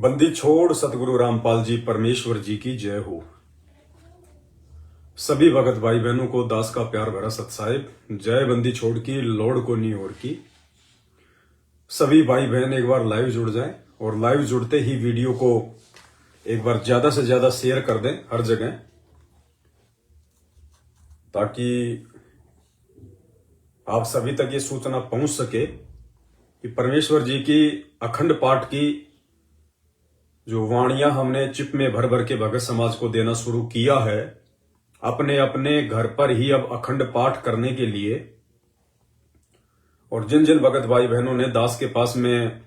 बंदी छोड़ सतगुरु रामपाल जी परमेश्वर जी की जय हो। सभी भगत भाई बहनों को दास का प्यार भरा सत साहिब जय। बंदी छोड़ की लोड को नहीं और की। सभी भाई बहन एक बार लाइव जुड़ जाएं और लाइव जुड़ते ही वीडियो को एक बार ज्यादा से ज्यादा शेयर कर दें हर जगह, ताकि आप सभी तक ये सूचना पहुंच सके कि परमेश्वर जी की अखंड पाठ की जो वाणियां हमने चिप में भर भर के भगत समाज को देना शुरू किया है, अपने अपने घर पर ही अब अखंड पाठ करने के लिए। और जिन जिन भगत भाई बहनों ने दास के पास में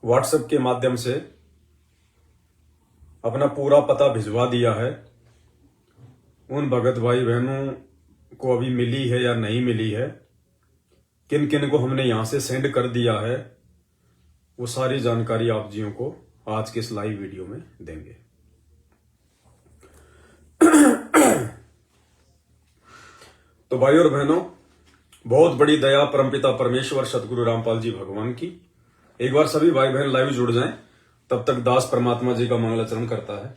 व्हाट्सएप के माध्यम से अपना पूरा पता भिजवा दिया है, उन भगत भाई बहनों को अभी मिली है या नहीं मिली है, किन किन को हमने यहां से सेंड कर दिया है, वो सारी जानकारी आप जियों को आज के इस लाइव वीडियो में देंगे। तो भाई और बहनों, बहुत बड़ी दया परमपिता परमेश्वर सतगुरु रामपाल जी भगवान की। एक बार सभी भाई बहन लाइव जुड़ जाएं, तब तक दास परमात्मा जी का मंगलाचरण करता है।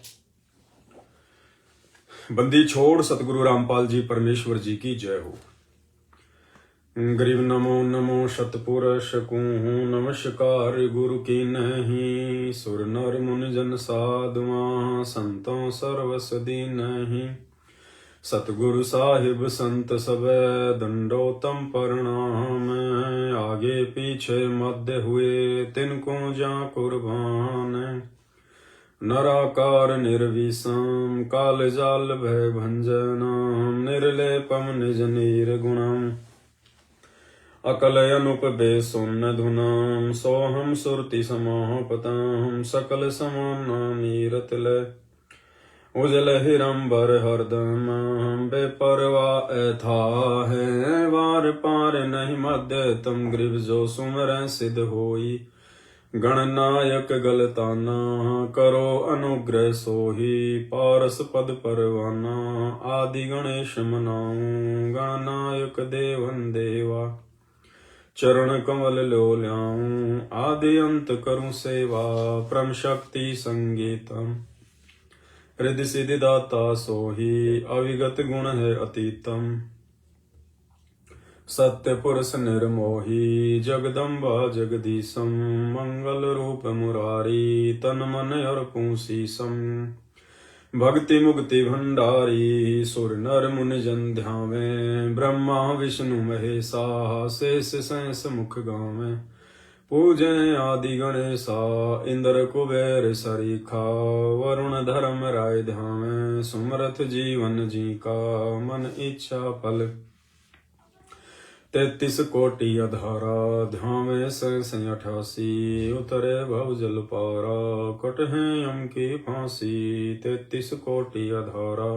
बंदी छोड़ सतगुरु रामपाल जी परमेश्वर जी की जय हो। गरीब नमो नमो शतपुरुष कुहू नमस्कार गुरु की नहीं। सुर नर मुनि जन साधुआ संतों सर्वसदी नहीं। सतगुरु साहिब संत सब दंडोतम प्रणाम। आगे पीछे मध्य हुए तिनको जा कुर्बान। नराकार निर्विषम काल जाल भय भंजनम। निर्लेपम निज निर्गुणम अकल अनुप बेसुन्न धुनाम। सोहम सुरति समापताम सकल समाना नीरतल। उजल हिरंबर हरदम बेपरवा था है। वार पार नहीं मध्य तम ग्रीव जो सुमर सिद्ध होई। गणनायक गलताना करो अनुग्रह सोही। पारस पद परवाना आदि गणेश मनाऊं। गणनायक देवन देवा चरण कमल लो ल्याऊं। आदि अंत करूं सेवा परम शक्ति संगीतम। हृदय सिद्धि दाता सोही अविगत गुण है अतीतम। सत्य पुरुष निर्मोही जगदम्बा जगदीशम। मंगल रूप मुरारी तन मन और पूसीसम। भक्ति मुक्ति भंडारी सुर नर मुनि जन ध्यावे। ब्रह्मा विष्णु महेशा शेष सहस मुख गावे। पूजय आदि गणेशा इंद्र कुबेर सरीखा। वरुण धर्म राय ध्यावे सुमरथ जीवन जी का। मन इच्छा फल 33 कोटि अधारा। ध्यावे सहस 88 उतरे भव जल पारा। कट है यम की फांसी 33 कोटि अधारा।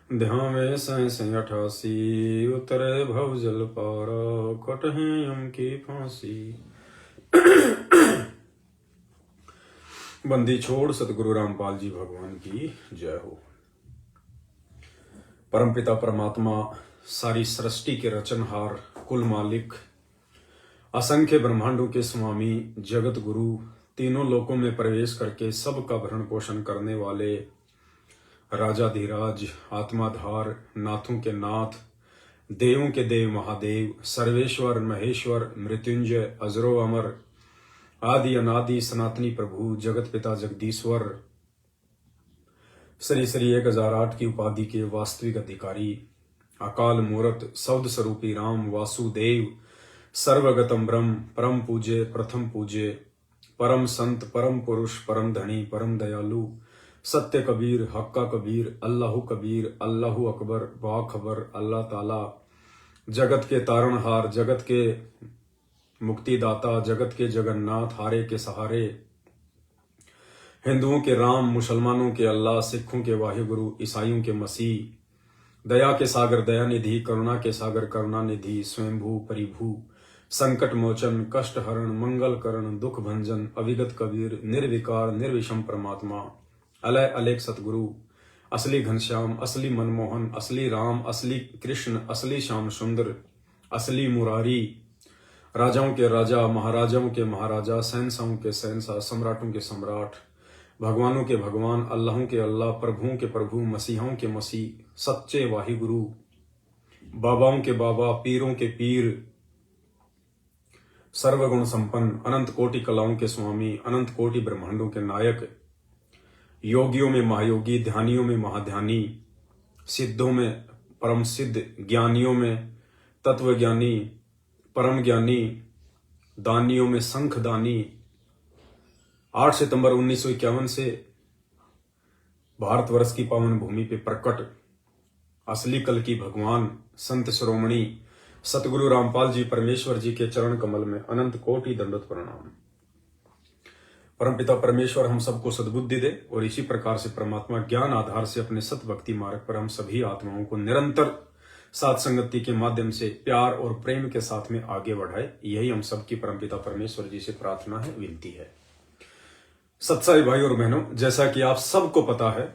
ध्यावे सहस 88 उतरे भव जल पारा। कट है यम की फांसी। बंदी छोड़ सतगुरु रामपाल जी भगवान की जय हो। परमपिता परमात्मा सारी सृष्टि के रचनहार कुल मालिक असंख्य ब्रह्मांडों के स्वामी जगत गुरु तीनों लोकों में प्रवेश करके सबका भरण पोषण करने वाले राजाधिराज आत्माधार नाथों के नाथ देवों के देव महादेव सर्वेश्वर महेश्वर मृत्युंजय अजरो अमर आदि अनादि सनातनी प्रभु जगत पिता जगदीश्वर श्री श्री 1008 की उपाधि के वास्तविक अधिकारी अकाल मूर्त सौद स्वरूपी राम वासुदेव सर्वगतम ब्रह्म परम पूज्य प्रथम पूज्य परम संत परम पुरुष परम धनी परम दयालु सत्य कबीर हक्का कबीर अल्लाहु कबीर अल्लाहु अकबर बाखबर अल्लाह ताला जगत के तारणहार जगत के मुक्तिदाता जगत के जगन्नाथ हारे के सहारे हिंदुओं के राम मुसलमानों के अल्लाह सिखों के वाहिगुरु ईसाइयों के मसीह दया के सागर दया निधि करुणा के सागर करुणा निधि स्वयंभू परिभू संकट मोचन कष्ट हरण मंगल करण दुख भंजन अविगत कबीर निर्विकार निर्विषम परमात्मा अलय अलेख सतगुरु असली घनश्याम असली मनमोहन असली राम असली कृष्ण असली श्याम सुंदर असली मुरारी राजाओं के राजा, महाराजाओं के महाराजा, शहंशाहों के शहंशाह, सम्राटों के सम्राट, भगवानों के भगवान, अल्लाहों के अल्लाह, प्रभुओं के प्रभु, मसीहों के मसीह, सच्चे वाहिगुरु, बाबाओं के बाबा, पीरों के पीर, सर्वगुण संपन्न, अनंत कोटि कलाओं के स्वामी, अनंत कोटि ब्रह्मांडों के नायक, योगियों में महायोगी, ध्यानियों में महाध्यानी, सिद्धों में परम सिद्ध, ज्ञानियों में तत्वज्ञानी, परम ज्ञानी, दानियों में शंख दानी, 8 सितंबर 1951 से भारतवर्ष की पावन भूमि पे प्रकट असली कल की भगवान संत शिरोमणि सतगुरु रामपाल जी परमेश्वर जी के चरण कमल में अनंत कोटि दंडवत प्रणाम। परमपिता परमेश्वर हम सबको सद्बुद्धि दे और इसी प्रकार से परमात्मा ज्ञान आधार से अपने सत भक्ति मार्ग पर हम सभी आत्माओं को निरंतर साथ संगति के माध्यम से प्यार और प्रेम के साथ में आगे बढ़ाए। यही हम सबकी परमपिता परमेश्वर जी से प्रार्थना है, विनती है। सत्साई भाई और बहनों, जैसा कि आप सबको पता है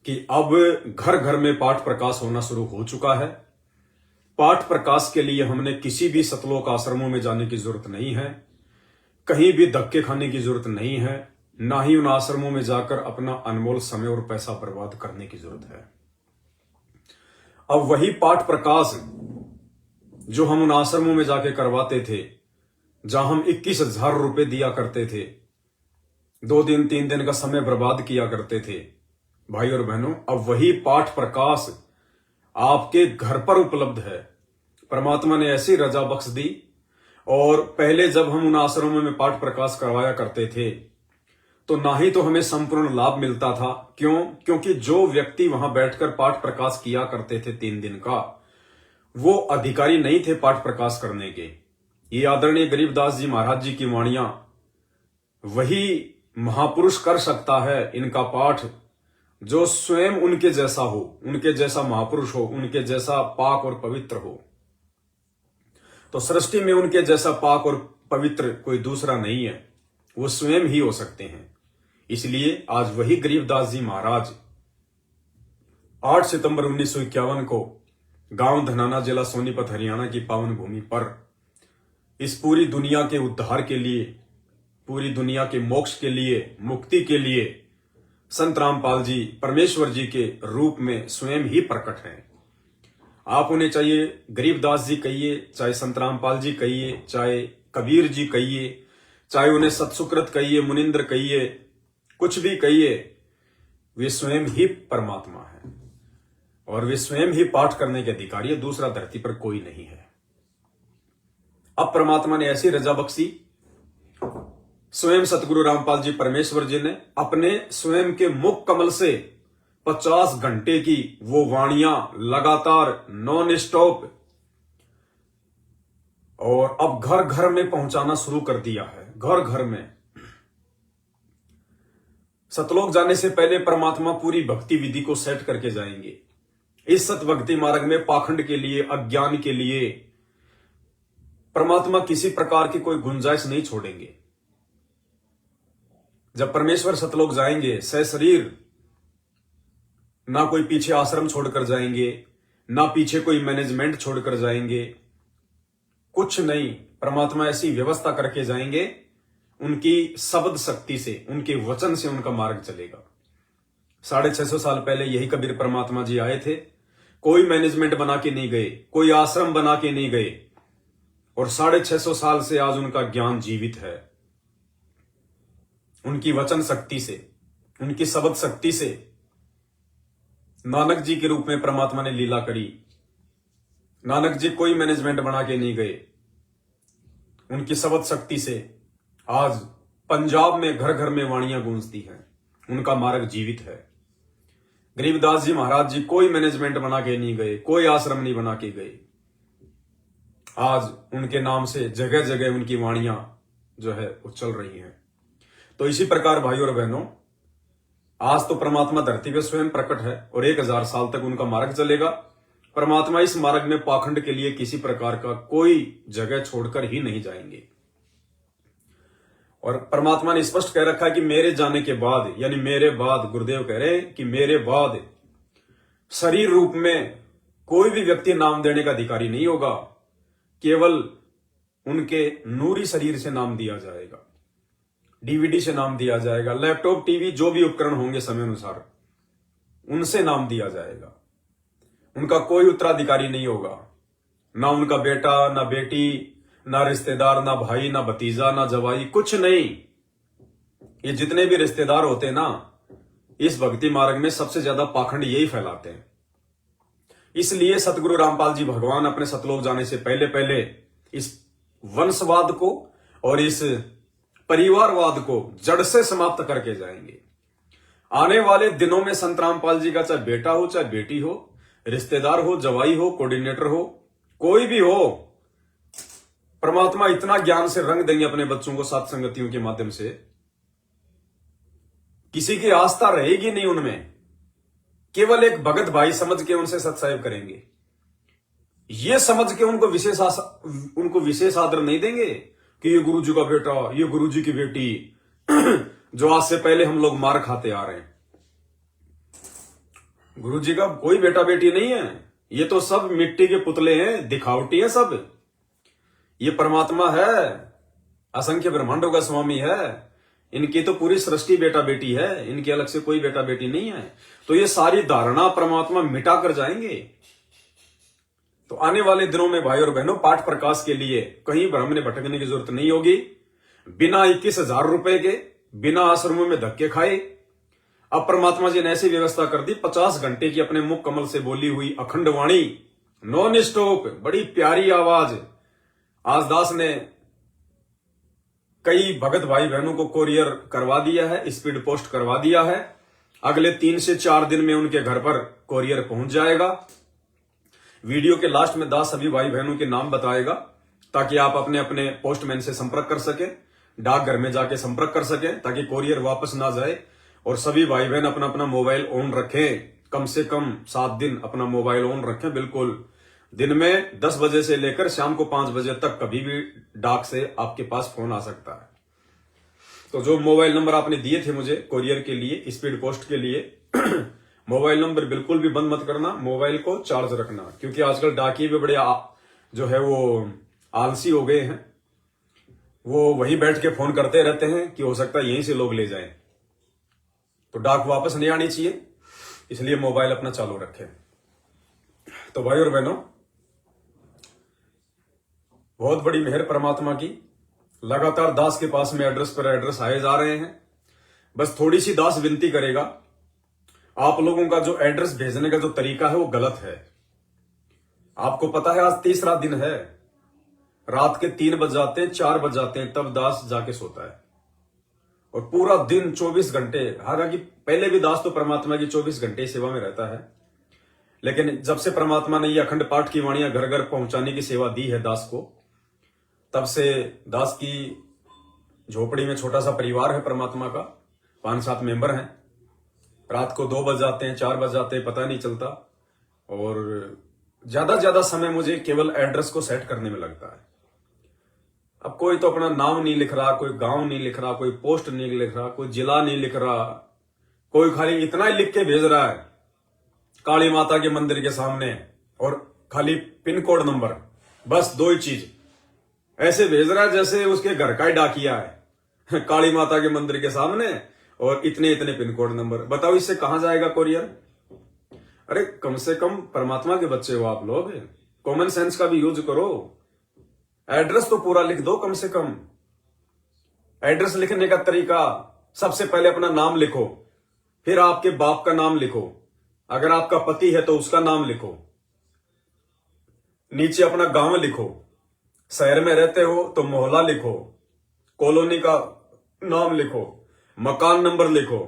कि अब घर घर में पाठ प्रकाश होना शुरू हो चुका है। पाठ प्रकाश के लिए हमने किसी भी सतलोक आश्रमों में जाने की जरूरत नहीं है, कहीं भी धक्के खाने की जरूरत नहीं है, ना ही उन आश्रमों में जाकर अपना अनमोल समय और पैसा बर्बाद करने की जरूरत है। अब वही पाठ प्रकाश जो हम उन आश्रमों में जाके करवाते थे, जहां हम 21,000 रुपए दिया करते थे, 2 दिन 3 दिन का समय बर्बाद किया करते थे, भाई और बहनों, अब वही पाठ प्रकाश आपके घर पर उपलब्ध है। परमात्मा ने ऐसी रजा बख्श दी। और पहले जब हम उन आश्रमों में पाठ प्रकाश करवाया करते थे तो ना ही तो हमें संपूर्ण लाभ मिलता था। क्योंकि जो व्यक्ति वहां बैठकर पाठ प्रकाश किया करते थे 3 दिन का, वो अधिकारी नहीं थे पाठ प्रकाश करने के। ये आदरणीय गरीबदास जी महाराज जी की वाणियां वही महापुरुष कर सकता है इनका पाठ जो स्वयं उनके जैसा हो, उनके जैसा महापुरुष हो, उनके जैसा पाक और पवित्र हो। तो सृष्टि में उनके जैसा पाक और पवित्र कोई दूसरा नहीं है, वो स्वयं ही हो सकते हैं। इसलिए आज वही गरीबदास जी महाराज 8 सितंबर 1951 को गांव धनाना, जिला सोनीपत, हरियाणा की पावन भूमि पर इस पूरी दुनिया के उद्धार के लिए, पूरी दुनिया के मोक्ष के लिए, मुक्ति के लिए संत रामपाल जी परमेश्वर जी के रूप में स्वयं ही प्रकट हैं। आप उन्हें चाहिए गरीबदास जी कहिए, चाहे संत रामपाल जी कहिए, चाहे कबीर जी कहिए, चाहे उन्हें सतसुकृत कहिए, मुनिंद्र कहिए, कुछ भी कहिए, वे स्वयं ही परमात्मा है और वे स्वयं ही पाठ करने के अधिकारी है। दूसरा धरती पर कोई नहीं है। अब परमात्मा ने ऐसी रजा बख्शी, स्वयं सतगुरु रामपाल जी परमेश्वर जी ने अपने स्वयं के मुख कमल से 50 घंटे की वो वाणियां लगातार नॉन स्टॉप और अब घर घर में पहुंचाना शुरू कर दिया है। घर घर में सतलोक जाने से पहले परमात्मा पूरी भक्ति विधि को सेट करके जाएंगे। इस सत भक्ति मार्ग में पाखंड के लिए, अज्ञान के लिए परमात्मा किसी प्रकार की कोई गुंजाइश नहीं छोड़ेंगे। जब परमेश्वर सतलोक जाएंगे सशरीर, ना कोई पीछे आश्रम छोड़कर जाएंगे, ना पीछे कोई मैनेजमेंट छोड़कर जाएंगे, कुछ नहीं। परमात्मा ऐसी व्यवस्था करके जाएंगे, उनकी शब्द शक्ति से, उनके वचन से उनका मार्ग चलेगा। 650 साल पहले यही कबीर परमात्मा जी आए थे। कोई मैनेजमेंट बना के नहीं गए, कोई आश्रम बना के नहीं गए, और 650 साल से आज उनका ज्ञान जीवित है। उनकी वचन शक्ति से, उनकी शब्द शक्ति से नानक जी के रूप में परमात्मा ने लीला करी। नानक जी कोई मैनेजमेंट बना के नहीं गए, उनकी शब्द शक्ति से आज पंजाब में घर घर में वाणियां गूंजती हैं। उनका मार्ग जीवित है। गरीबदास जी महाराज जी कोई मैनेजमेंट बना के नहीं गए, कोई आश्रम नहीं बना के गए। आज उनके नाम से जगह जगह उनकी वाणियां जो है वो चल रही हैं। तो इसी प्रकार भाइयों और बहनों, आज तो परमात्मा धरती पे स्वयं प्रकट है और 1000 साल तक उनका मार्ग चलेगा। परमात्मा इस मार्ग में पाखंड के लिए किसी प्रकार का कोई जगह छोड़कर ही नहीं जाएंगे। और परमात्मा ने स्पष्ट कह रखा है कि मेरे जाने के बाद, यानी मेरे बाद, गुरुदेव कह रहे हैं कि मेरे बाद शरीर रूप में कोई भी व्यक्ति नाम देने का अधिकारी नहीं होगा। केवल उनके नूरी शरीर से नाम दिया जाएगा, डीवीडी से नाम दिया जाएगा, लैपटॉप, टीवी, जो भी उपकरण होंगे समय अनुसार उनसे नाम दिया जाएगा। उनका कोई उत्तराधिकारी नहीं होगा, ना उनका बेटा, ना बेटी, ना रिश्तेदार, ना भाई, ना भतीजा, ना जवाई, कुछ नहीं। ये जितने भी रिश्तेदार होते हैं ना, इस भक्ति मार्ग में सबसे ज्यादा पाखंड यही फैलाते हैं। इसलिए सतगुरु रामपाल जी भगवान अपने सतलोक जाने से पहले पहले इस वंशवाद को और इस परिवारवाद को जड़ से समाप्त करके जाएंगे। आने वाले दिनों में संत रामपाल जी का चाहे बेटा हो, चाहे बेटी हो, रिश्तेदार हो, जवाई हो, कोऑर्डिनेटर हो, कोई भी हो, परमात्मा इतना ज्ञान से रंग देंगे अपने बच्चों को सात संगतियों के माध्यम से, किसी की आस्था रहेगी नहीं उनमें। केवल एक भगत भाई समझ के उनसे सत्संग करेंगे, ये समझ के उनको विशेष आदर नहीं देंगे कि ये गुरु जी का बेटा, ये गुरु जी की बेटी, जो आज से पहले हम लोग मार खाते आ रहे हैं। गुरु जी का कोई बेटा बेटी नहीं है, ये तो सब मिट्टी के पुतले हैं, दिखावटी है सब। ये परमात्मा है, असंख्य ब्रह्मांडों का स्वामी है, इनकी तो पूरी सृष्टि बेटा बेटी है, इनके अलग से कोई बेटा बेटी नहीं है। तो ये सारी धारणा परमात्मा मिटा कर जाएंगे। तो आने वाले दिनों में भाई और बहनों, पाठ प्रकाश के लिए कहीं भ्रम में भटकने की जरूरत नहीं होगी। बिना 21,000 रुपए के, बिना आश्रमों में धक्के खाए, अब परमात्मा जी ने ऐसी व्यवस्था कर दी, 50 घंटे की अपने मुख कमल से बोली हुई अखंड वाणी, नॉन स्टॉप, बड़ी प्यारी आवाज। आज दास ने कई भगत भाई बहनों को कोरियर करवा दिया है, स्पीड पोस्ट करवा दिया है। अगले 3 से 4 दिन में उनके घर पर कोरियर पहुंच जाएगा। वीडियो के लास्ट में दास सभी भाई बहनों के नाम बताएगा, ताकि आप अपने अपने पोस्टमैन से संपर्क कर सके, डाकघर में जाके संपर्क कर सके, ताकि कोरियर वापस ना जाए। और सभी भाई बहन अपना अपना मोबाइल ऑन रखें, कम से कम 7 दिन अपना मोबाइल ऑन रखें। बिल्कुल दिन में 10 बजे से लेकर शाम को 5 बजे तक कभी भी डाक से आपके पास फोन आ सकता है। तो जो मोबाइल नंबर आपने दिए थे मुझे कोरियर के लिए, स्पीड पोस्ट के लिए, मोबाइल नंबर बिल्कुल भी बंद मत करना, मोबाइल को चार्ज रखना, क्योंकि आजकल डाकिये भी बड़े जो है वो आलसी हो गए हैं। वो वहीं बैठ के फोन करते रहते हैं कि हो सकता है यहीं से लोग ले जाएं। तो डाक वापस नहीं आनी चाहिए, इसलिए मोबाइल अपना चालू रखें। तो भाई और बहनों, बहुत बड़ी मेहर परमात्मा की, लगातार दास के पास में एड्रेस पर एड्रेस आए जा रहे हैं। बस थोड़ी सी दास विनती करेगा, आप लोगों का जो एड्रेस भेजने का जो तरीका है वो गलत है। आपको पता है आज तीसरा दिन है, रात के 3 बज जाते हैं, 4 बज जाते हैं, तब दास जाके सोता है। और पूरा दिन 24 घंटे, हालांकि पहले भी दास तो परमात्मा की 24 घंटे सेवा में रहता है, लेकिन जब से परमात्मा ने ये अखंड पाठ की वाणियां घर घर पहुंचाने की सेवा दी है दास को, तब से दास की झोपड़ी में छोटा सा परिवार है परमात्मा का, 5-7 मेंबर हैं। रात को 2 बज जाते हैं, 4 बज जाते हैं, पता नहीं चलता। और ज्यादा समय मुझे केवल एड्रेस को सेट करने में लगता है। अब कोई तो अपना नाम नहीं लिख रहा, कोई गांव नहीं लिख रहा, कोई पोस्ट नहीं लिख रहा, कोई जिला नहीं लिख रहा, कोई खाली इतना ही लिख के भेज रहा है काली माता के मंदिर के सामने, और खाली पिन कोड नंबर, बस 2 ही चीज ऐसे भेज रहा है जैसे उसके घर का ही डाकिया है। काली माता के मंदिर के सामने और इतने पिन कोड नंबर। बताओ इससे कहां जाएगा कोरियर? अरे कम से कम परमात्मा के बच्चे हो आप लोग, कॉमन सेंस का भी यूज करो। एड्रेस तो पूरा लिख दो कम से कम। एड्रेस लिखने का तरीका, सबसे पहले अपना नाम लिखो, फिर आपके बाप का नाम लिखो, अगर आपका पति है तो उसका नाम लिखो, नीचे अपना गांव लिखो, शहर में रहते हो तो मोहल्ला लिखो, कॉलोनी का नाम लिखो, मकान नंबर लिखो,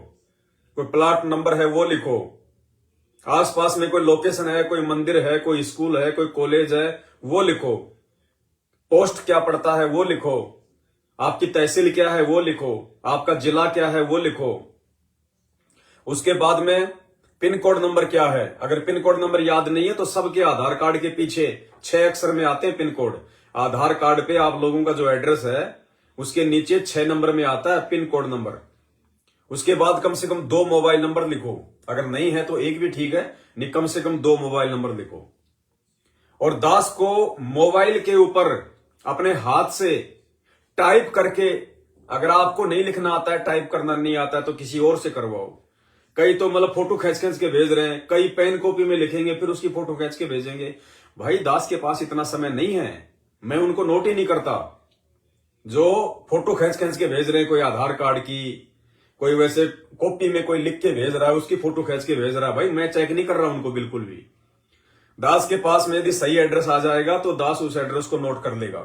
कोई प्लाट नंबर है वो लिखो, आसपास में कोई लोकेशन है, कोई मंदिर है, कोई स्कूल है, कोई कॉलेज है वो लिखो, पोस्ट क्या पड़ता है वो लिखो, आपकी तहसील क्या है वो लिखो, आपका जिला क्या है वो लिखो। उसके बाद में पिन कोड नंबर क्या है, अगर पिन कोड नंबर याद नहीं है तो सबके आधार कार्ड के पीछे 6 अक्षर में आते हैं पिन कोड। आधार कार्ड पे आप लोगों का जो एड्रेस है उसके नीचे 6 नंबर में आता है पिन कोड नंबर। उसके बाद कम से कम 2 मोबाइल नंबर लिखो, अगर नहीं है तो एक भी ठीक है, नहीं कम से कम 2 मोबाइल नंबर लिखो। और दास को मोबाइल के ऊपर अपने हाथ से टाइप करके, अगर आपको नहीं लिखना आता है, टाइप करना नहीं आता है, तो किसी और से करवाओ। कई तो मतलब फोटो खींच खींच के भेज रहे हैं, कई पेन कॉपी में लिखेंगे फिर उसकी फोटो खींच के भेजेंगे। भाई दास के पास इतना समय नहीं है, मैं उनको नोट ही नहीं करता। जो फोटो खींच खींच के भेज रहे हैं, कोई आधार कार्ड की, कोई वैसे कॉपी में कोई लिख के भेज रहा है, उसकी फोटो खींच के भेज रहा है, भाई मैं चेक नहीं कर रहा उनको बिल्कुल भी। दास के पास में यदि सही एड्रेस आ जाएगा तो दास उस एड्रेस को नोट कर लेगा,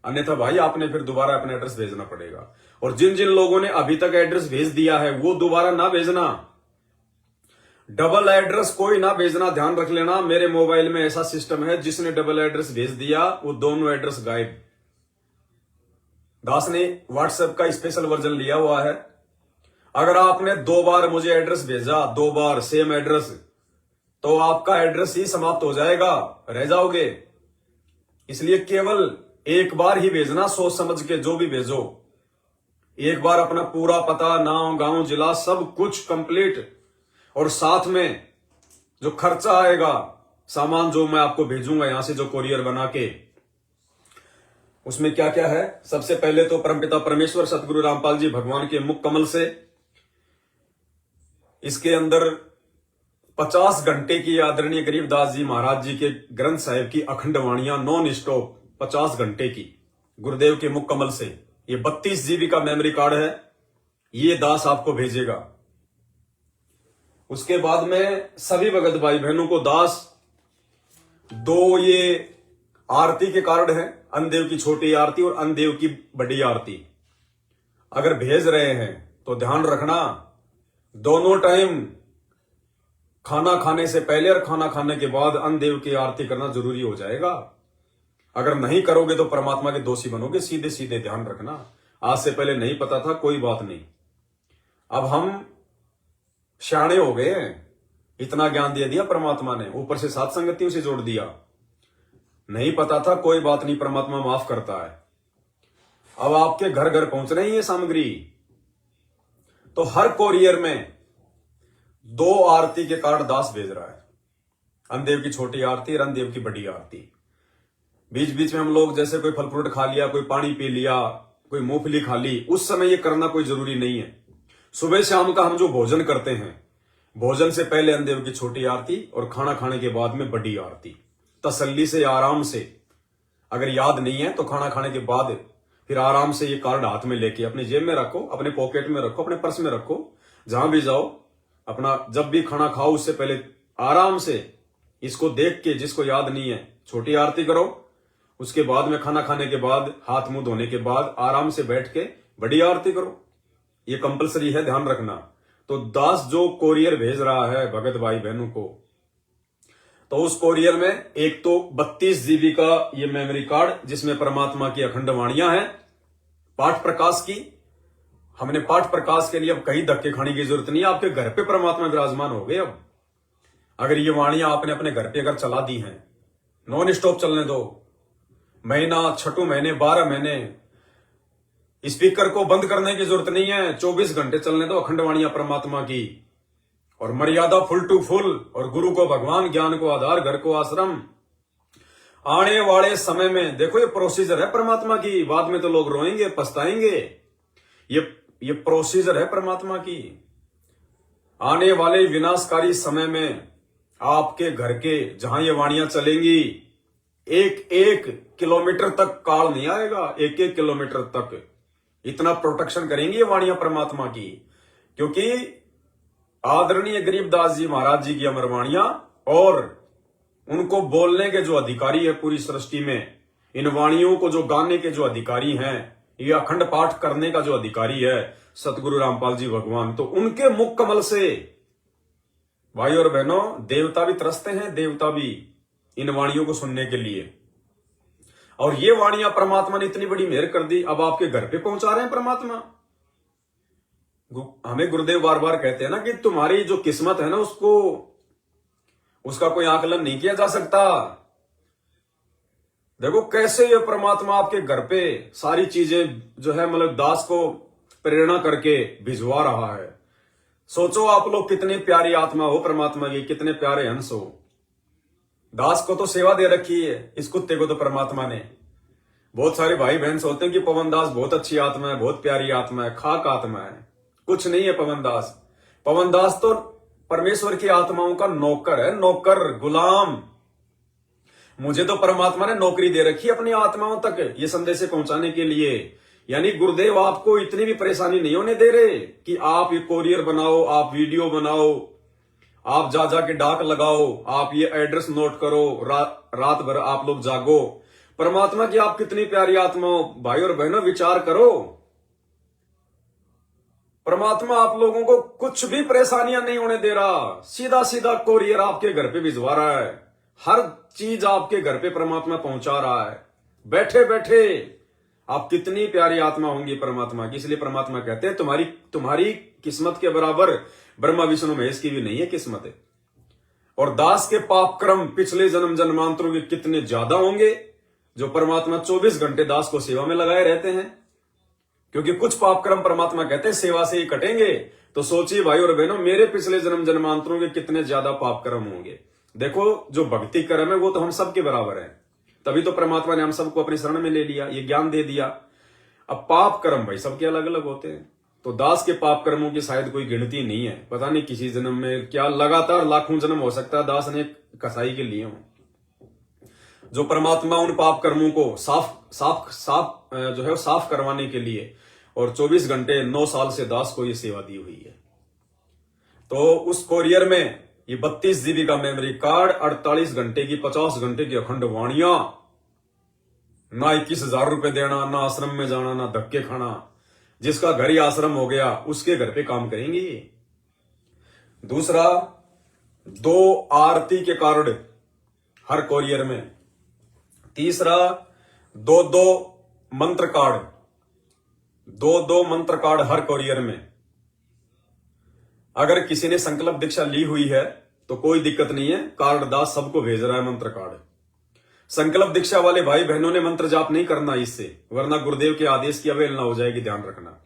अन्यथा भाई आपने फिर दोबारा अपना एड्रेस भेजना पड़ेगा। और जिन जिन लोगों ने अभी तक एड्रेस भेज दिया है वो दोबारा ना भेजना, डबल एड्रेस कोई ना भेजना, ध्यान रख लेना। मेरे मोबाइल में ऐसा सिस्टम है, जिसने डबल एड्रेस भेज दिया वो दोनों एड्रेस गायब। दास ने व्हाट्सएप का स्पेशल वर्जन लिया हुआ है। अगर आपने 2 बार मुझे एड्रेस भेजा, 2 बार सेम एड्रेस, तो आपका एड्रेस ही समाप्त हो जाएगा, रह जाओगे। इसलिए केवल एक बार ही भेजना, सोच समझ के जो भी भेजो। एक बार अपना पूरा पता, नाम, गांव, जिला सब कुछ कंप्लीट, और साथ में जो खर्चा आएगा, सामान जो मैं आपको भेजूंगा यहां से, जो कोरियर बना के, उसमें क्या क्या है। सबसे पहले तो परमपिता परमेश्वर सतगुरु रामपाल जी भगवान के मुख कमल से इसके अंदर 50 घंटे की आदरणीय गरीबदास जी महाराज जी के ग्रंथ साहिब की अखंड वाणियां नॉन स्टॉप 50 घंटे की गुरुदेव के मुख कमल से, ये 32 जीबी का मेमोरी कार्ड है, ये दास आपको भेजेगा। उसके बाद में सभी भगत भाई बहनों को दास 2 ये आरती के कार्ड है, अन्नदेव की छोटी आरती और अन्नदेव की बड़ी आरती। अगर भेज रहे हैं तो ध्यान रखना, दोनों टाइम खाना खाने से पहले और खाना खाने के बाद अन्नदेव की आरती करना जरूरी हो जाएगा। अगर नहीं करोगे तो परमात्मा के दोषी बनोगे, सीधे सीधे ध्यान रखना। आज से पहले नहीं पता था, कोई बात नहीं, अब हम शाणे हो गए हैं, इतना ज्ञान दे दिया परमात्मा ने, ऊपर से 7 संगतियों से जोड़ दिया। नहीं पता था, कोई बात नहीं, परमात्मा माफ करता है। अब आपके घर घर पहुंच रही है सामग्री। तो हर कोरियर में 2 आरती के कार्ड दास भेज रहा है, अन्नदेव की छोटी आरती और अन्नदेव की बड़ी आरती। बीच बीच में हम लोग जैसे कोई फल फ्रूट खा लिया, कोई पानी पी लिया, कोई मूंगफली खा ली, उस समय ये करना कोई जरूरी नहीं है। सुबह शाम का हम जो भोजन करते हैं, भोजन से पहले अन्नदेव की छोटी आरती और खाना खाने के बाद में बड़ी आरती, तसल्ली से, आराम से। अगर याद नहीं है तो खाना खाने के बाद फिर आराम से ये कार्ड हाथ में लेके अपने जेब में रखो, अपने पॉकेट में रखो, अपने पर्स में रखो, जहां भी जाओ, अपना जब भी खाना खाओ उससे पहले आराम से इसको देख के, जिसको याद नहीं है, छोटी आरती करो। उसके बाद में खाना खाने के बाद, हाथ मुंह धोने के बाद आराम से बैठ के बड़ी आरती करो। ये कंपलसरी है, ध्यान रखना। तो दास जो कोरियर भेज रहा है भगत भाई बहनों को, तो उस कोरियर में एक तो 32 जीबी का ये मेमोरी कार्ड, जिसमें परमात्मा की अखंड वाणियां हैं, पाठ प्रकाश की। हमने पाठ प्रकाश के लिए अब कहीं धक्के खाने की जरूरत नहीं है, आपके घर पे परमात्मा विराजमान हो गए। अब अगर ये वाणियां आपने अपने घर पे अगर चला दी हैं, नॉन स्टॉप चलने दो, महीना, 6 महीने, 12 महीने, स्पीकर को बंद करने की जरूरत नहीं है, 24 घंटे चलने दो अखंड वाणियां परमात्मा की। और मर्यादा फुल टू फुल, और गुरु को भगवान, ज्ञान को आधार, घर को आश्रम। आने वाले समय में देखो ये प्रोसीजर है परमात्मा की, बाद में तो लोग रोएंगे, पछताएंगे। ये प्रोसीजर है परमात्मा की। आने वाले विनाशकारी समय में आपके घर के जहां ये वाणियां चलेंगी, 1-1 किलोमीटर तक काल नहीं आएगा, 1-1 किलोमीटर तक इतना प्रोटेक्शन करेंगी ये वाणियां परमात्मा की। क्योंकि आदरणीय गरीबदास जी महाराज जी की अमर वाणियां, और उनको बोलने के जो अधिकारी है पूरी सृष्टि में, इन वाणियों को जो गाने के जो अधिकारी हैं, ये अखंड पाठ करने का जो अधिकारी है सतगुरु रामपाल जी भगवान, तो उनके मुख कमल से भाई और बहनों देवता भी तरसते हैं, देवता भी इन वाणियों को सुनने के लिए। और ये वाणियां परमात्मा ने इतनी बड़ी मेहर कर दी, अब आपके घर पे पहुंचा रहे हैं परमात्मा। हमें गुरुदेव बार बार कहते हैं ना कि तुम्हारी जो किस्मत है ना, उसका कोई आकलन नहीं किया जा सकता। देखो कैसे ये परमात्मा आपके घर पे सारी चीजें जो है, मतलब दास को प्रेरणा करके भिजवा रहा है। सोचो आप लोग कितनी प्यारी आत्मा हो परमात्मा की, कितने प्यारे हंस हो। दास को तो सेवा दे रखी है, इस कुत्ते को तो परमात्मा ने। बहुत सारे भाई बहन सोचते हैं कि पवन दास बहुत अच्छी आत्मा है, बहुत प्यारी आत्मा है, खाक आत्मा है। कुछ नहीं है पवन दास। पवन दास तो परमेश्वर की आत्माओं का नौकर है, नौकर, गुलाम। मुझे तो परमात्मा ने नौकरी दे रखी है अपनी आत्माओं तक ये संदेश पहुंचाने के लिए। यानी गुरुदेव आपको इतनी भी परेशानी नहीं होने दे रहे कि आप ये कोरियर बनाओ, आप वीडियो बनाओ, आप जा जाके डाक लगाओ, आप ये एड्रेस नोट करो, रात भर आप लोग जागो। परमात्मा की आप कितनी प्यारी आत्मा हो भाई और बहनों, विचार करो। परमात्मा आप लोगों को कुछ भी परेशानियां नहीं होने दे रहा, सीधा सीधा कोरियर आपके घर पे भिजवा रहा है। हर चीज आपके घर पे परमात्मा पहुंचा रहा है बैठे बैठे। आप कितनी प्यारी आत्मा होंगी परमात्मा की। इसलिए परमात्मा कहते हैं तुम्हारी किस्मत के बराबर ब्रह्मा विष्णु महेश की भी नहीं है किस्मत। और दास के पाप कर्म पिछले जन्म जन्मांतरों के कितने ज्यादा होंगे, जो परमात्मा 24 घंटे दास को सेवा में लगाए रहते हैं। क्योंकि कुछ पाप कर्म परमात्मा कहते हैं सेवा से ही कटेंगे। तो सोचिए भाई और बहनों, मेरे पिछले जन्म जन्मांतरों के कितने ज्यादा पाप कर्म होंगे। देखो जो भक्ति कर्म है वो तो हम सबके बराबर है, तभी तो परमात्मा ने हम सबको अपनी शरण में ले लिया, ये ज्ञान दे दिया। अब पाप कर्म भाई सबके अलग अलग होते हैं। तो दास के पाप कर्मों की शायद कोई गिनती नहीं है। पता नहीं किसी जन्म में क्या लगातार लाखों जन्म हो सकता है दास ने कसाई के लिए हो, जो परमात्मा उन पाप कर्मों को साफ करवाने के लिए और 24 घंटे 9 साल से दास को ये सेवा दी हुई है। तो उस कोरियर में ये 32 जीबी का मेमोरी कार्ड, 48 घंटे की 50 घंटे की अखंड वाणियां, ना 21,000 रुपए देना, ना आश्रम में जाना, ना धक्के खाना। जिसका घर ही आश्रम हो गया उसके घर पे काम करेंगे ये। दूसरा, 2 आरती के कार्ड हर कोरियर में। तीसरा, 2 मंत्र कार्ड, 2 मंत्र कार्ड हर कोरियर में। अगर किसी ने संकल्प दीक्षा ली हुई है तो कोई दिक्कत नहीं है, कार्ड दास सबको भेज रहा है मंत्र कार्ड। संकल्प दीक्षा वाले भाई बहनों ने मंत्र जाप नहीं करना इससे, वरना गुरुदेव के आदेश की अवहेलना हो जाएगी, ध्यान रखना।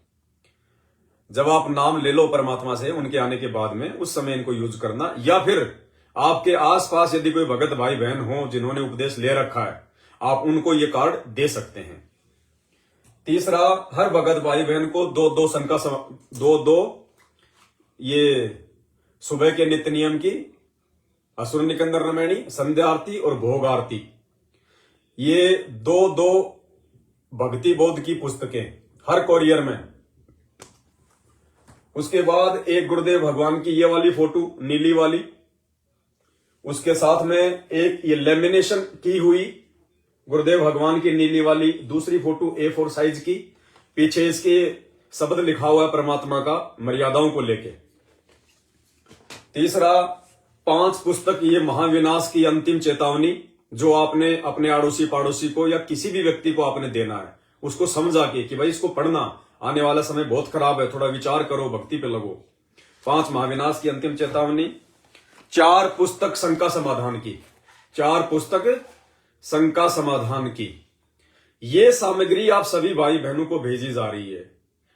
जब आप नाम ले लो परमात्मा से उनके आने के बाद में, उस समय इनको यूज करना। या फिर आपके आसपास यदि कोई भगत भाई बहन हो जिन्होंने उपदेश ले रखा है, आप उनको ये कार्ड दे सकते हैं। तीसरा, हर भगत भाई बहन को 2 ये सुबह के नित्य नियम की असुर निकंदर रामायणी, संध्या आरती और भोग आरती, ये 2 भक्ति बोध की पुस्तकें हर कोरियर में। उसके बाद एक गुरुदेव भगवान की ये वाली फोटो नीली वाली, उसके साथ में एक ये लेमिनेशन की हुई गुरुदेव भगवान की नीली वाली दूसरी फोटो A4 साइज की, पीछे इसके शब्द लिखा हुआ है परमात्मा का मर्यादाओं को लेके। तीसरा, 5 पुस्तक ये महाविनाश की अंतिम चेतावनी, जो आपने अपने आड़ोसी पाड़ोसी को या किसी भी व्यक्ति को आपने देना है, उसको समझा के कि भाई इसको पढ़ना, आने वाला समय बहुत खराब है, थोड़ा विचार करो, भक्ति पे लगो। 5 महाविनाश की अंतिम चेतावनी। 4 पुस्तक शंका समाधान की, 4 पुस्तक शंका समाधान की। ये सामग्री आप सभी भाई बहनों को भेजी जा रही है।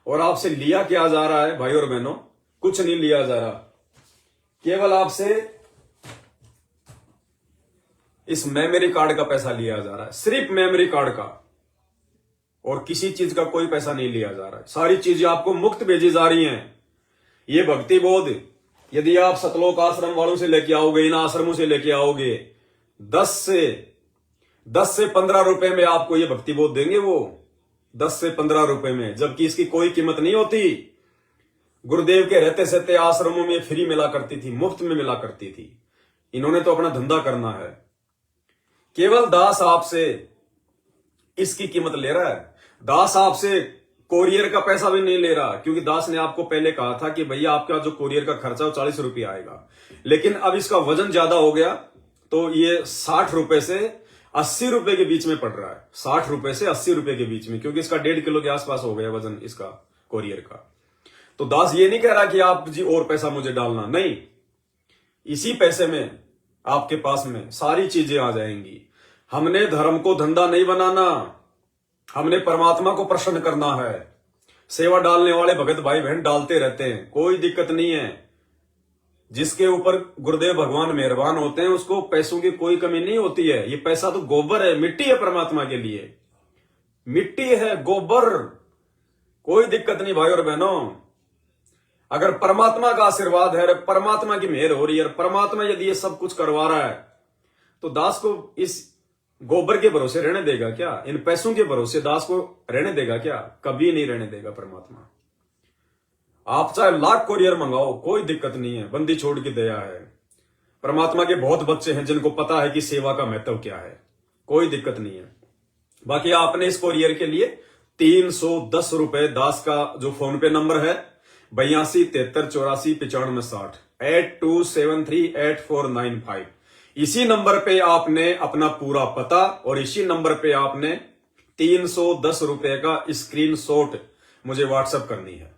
और आपसे लिया क्या जा रहा है भाई और बहनों? कुछ नहीं लिया जा रहा, केवल आपसे इस मेमोरी कार्ड का पैसा लिया जा रहा है, सिर्फ मेमोरी कार्ड का, और किसी चीज का कोई पैसा नहीं लिया जा रहा है। सारी चीजें आपको मुफ्त भेजी जा रही हैं। ये भक्ति बोध यदि आप सतलोक आश्रम वालों से लेके आओगे, इन आश्रमों से लेके आओगे, 10 से 15 रुपए में आपको ये भक्ति बोध देंगे वो, 10 से 15 रुपए में, जबकि इसकी कोई कीमत नहीं होती। गुरुदेव के रहते सहते आश्रमों में फ्री मिला करती थी, मुफ्त में मिला करती थी। इन्होंने तो अपना धंधा करना है। केवल दास आपसे इसकी कीमत ले रहा है। दास आपसे कोरियर का पैसा भी नहीं ले रहा, क्योंकि दास ने आपको पहले कहा था कि भैया आपका जो कोरियर का खर्चा वो 40 रुपये आएगा। लेकिन अब इसका वजन ज्यादा हो गया, तो ये 60 रुपए से 80 रुपए के बीच में पड़ रहा है। 60 रुपए से 80 रुपए के बीच में, क्योंकि इसका 1.5 किलो के आसपास हो गया वजन इसका कोरियर का। तो दास ये नहीं कह रहा कि आप जी और पैसा मुझे डालना, नहीं, इसी पैसे में आपके पास में सारी चीजें आ जाएंगी। हमने धर्म को धंधा नहीं बनाना, हमने परमात्मा को प्रसन्न करना है। सेवा डालने वाले भगत भाई बहन डालते रहते हैं, कोई दिक्कत नहीं है। जिसके ऊपर गुरुदेव भगवान मेहरबान होते हैं उसको पैसों की कोई कमी नहीं होती है। ये पैसा तो गोबर है, मिट्टी है परमात्मा के लिए। मिट्टी है, गोबर, कोई दिक्कत नहीं भाई और बहनों। अगर परमात्मा का आशीर्वाद है, परमात्मा की मेहर हो रही है, परमात्मा यदि ये सब कुछ करवा रहा है, तो दास को इस गोबर के भरोसे रहने देगा क्या? इन पैसों के भरोसे दास को रहने देगा क्या? कभी नहीं रहने देगा परमात्मा। आप चाहे लाख कोरियर मंगाओ, कोई दिक्कत नहीं है, बंदी छोड़ की दया है। परमात्मा के बहुत बच्चे हैं जिनको पता है कि सेवा का महत्व क्या है, कोई दिक्कत नहीं है। बाकी आपने इस कोरियर के लिए 310 रुपए दास का जो फोन पे नंबर है 8273849560 82738495, इसी नंबर पे आपने अपना पूरा पता और इसी नंबर पे आपने 310 रुपए का स्क्रीनशॉट मुझे व्हाट्सएप करनी है,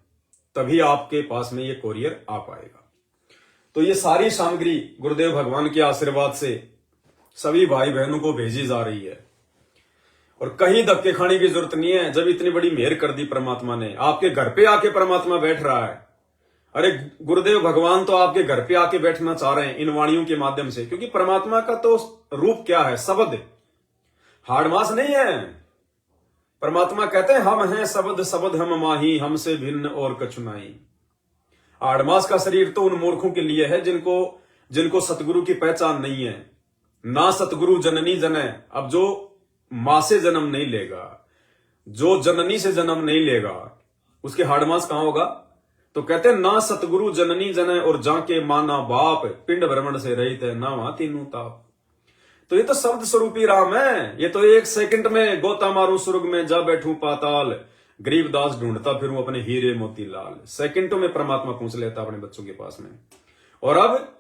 तभी आपके पास में ये कोरियर आ पाएगा। तो ये सारी सामग्री गुरुदेव भगवान के आशीर्वाद से सभी भाई बहनों को भेजी जा रही है और कहीं धक्के खाने की जरूरत नहीं है। जब इतनी बड़ी मेहर कर दी परमात्मा ने, आपके घर पे आके परमात्मा बैठ रहा है। अरे गुरुदेव भगवान तो आपके घर पे आके बैठना चाह रहे हैं इन वाणियों के माध्यम से, क्योंकि परमात्मा का तो रूप क्या है? शब्द, हाड़मास नहीं है। परमात्मा कहते हैं हम हैं शब्द, शब्द हम माही, हमसे भिन्न और कछु नहीं। आड़मास का शरीर तो उन मूर्खों के लिए है जिनको सतगुरु की पहचान नहीं है। ना सतगुरु जननी जने, अब जो मां से जन्म नहीं लेगा, जो जननी से जन्म नहीं लेगा, उसके हाड़मास कहां होगा? तो कहते हैं ना सतगुरु जननी जने और जाके माना बाप, पिंड भ्रमण से रहित है ना वहां तीनों ताप। तो ये तो शब्द स्वरूपी राम है। ये तो एक सेकंड में गोता मारू स्वर्ग में जा बैठूं पाताल, गरीबदास ढूंढता फिरूं अपने हीरे मोती लाल। सेकंडों में परमात्मा पहुंच लेता अपने बच्चों के पास में। और अब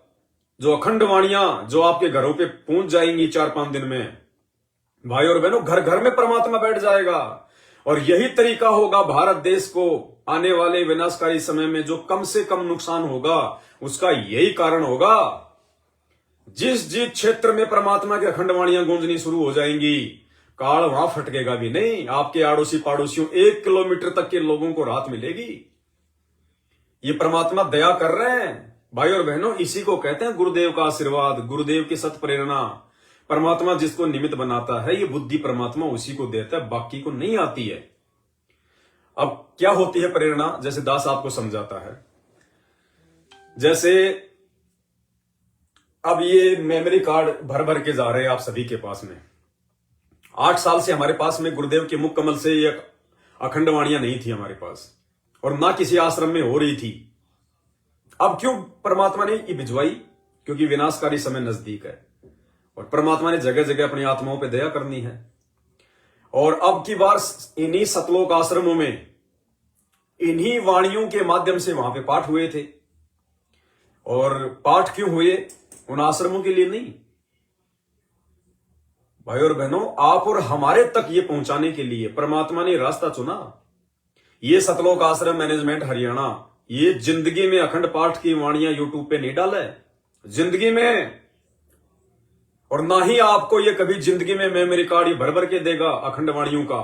जो अखंड वाणियां जो आपके घरों पे पहुंच जाएंगी 4-5 दिन में, भाई और बहनों, घर घर में परमात्मा बैठ जाएगा। और यही तरीका होगा भारत देश को आने वाले विनाशकारी समय में जो कम से कम नुकसान होगा, उसका यही कारण होगा। जिस क्षेत्र में परमात्मा की अखंड वाणियां गूंजनी शुरू हो जाएंगी, काल वहां फटकेगा भी नहीं। आपके आड़ोसी पाड़ोसियों 1 किलोमीटर तक के लोगों को राहत मिलेगी। ये परमात्मा दया कर रहे हैं भाई और बहनों। इसी को कहते हैं गुरुदेव का आशीर्वाद, गुरुदेव की सत प्रेरणा। परमात्मा जिसको निमित्त बनाता है, ये बुद्धि परमात्मा उसी को देता है, बाकी को नहीं आती है। अब क्या होती है प्रेरणा? जैसे दास आपको समझाता है, जैसे अब ये मेमोरी कार्ड भर भर के जा रहे हैं आप सभी के पास में। 8 साल से हमारे पास में गुरुदेव के मुख कमल से ये अखंड वाणियां नहीं थी हमारे पास, और ना किसी आश्रम में हो रही थी। अब क्यों परमात्मा ने ये भिजवाई? क्योंकि विनाशकारी समय नजदीक है और परमात्मा ने जगह जगह अपनी आत्माओं पे दया करनी है। और अब की बार इन्हीं सतलोक आश्रमों में इन्हीं वाणियों के माध्यम से वहां पे पाठ हुए थे। और पाठ क्यों हुए? उन आश्रमों के लिए नहीं भाई और बहनों, आप और हमारे तक ये पहुंचाने के लिए परमात्मा ने रास्ता चुना। ये सतलोक आश्रम मैनेजमेंट हरियाणा ये जिंदगी में अखंड पाठ की वाणियां यूट्यूब पे नहीं डाला है, जिंदगी में। और ना ही आपको ये कभी जिंदगी में मेमोरी कार्ड ही भर भर के देगा अखंड वाणियों का।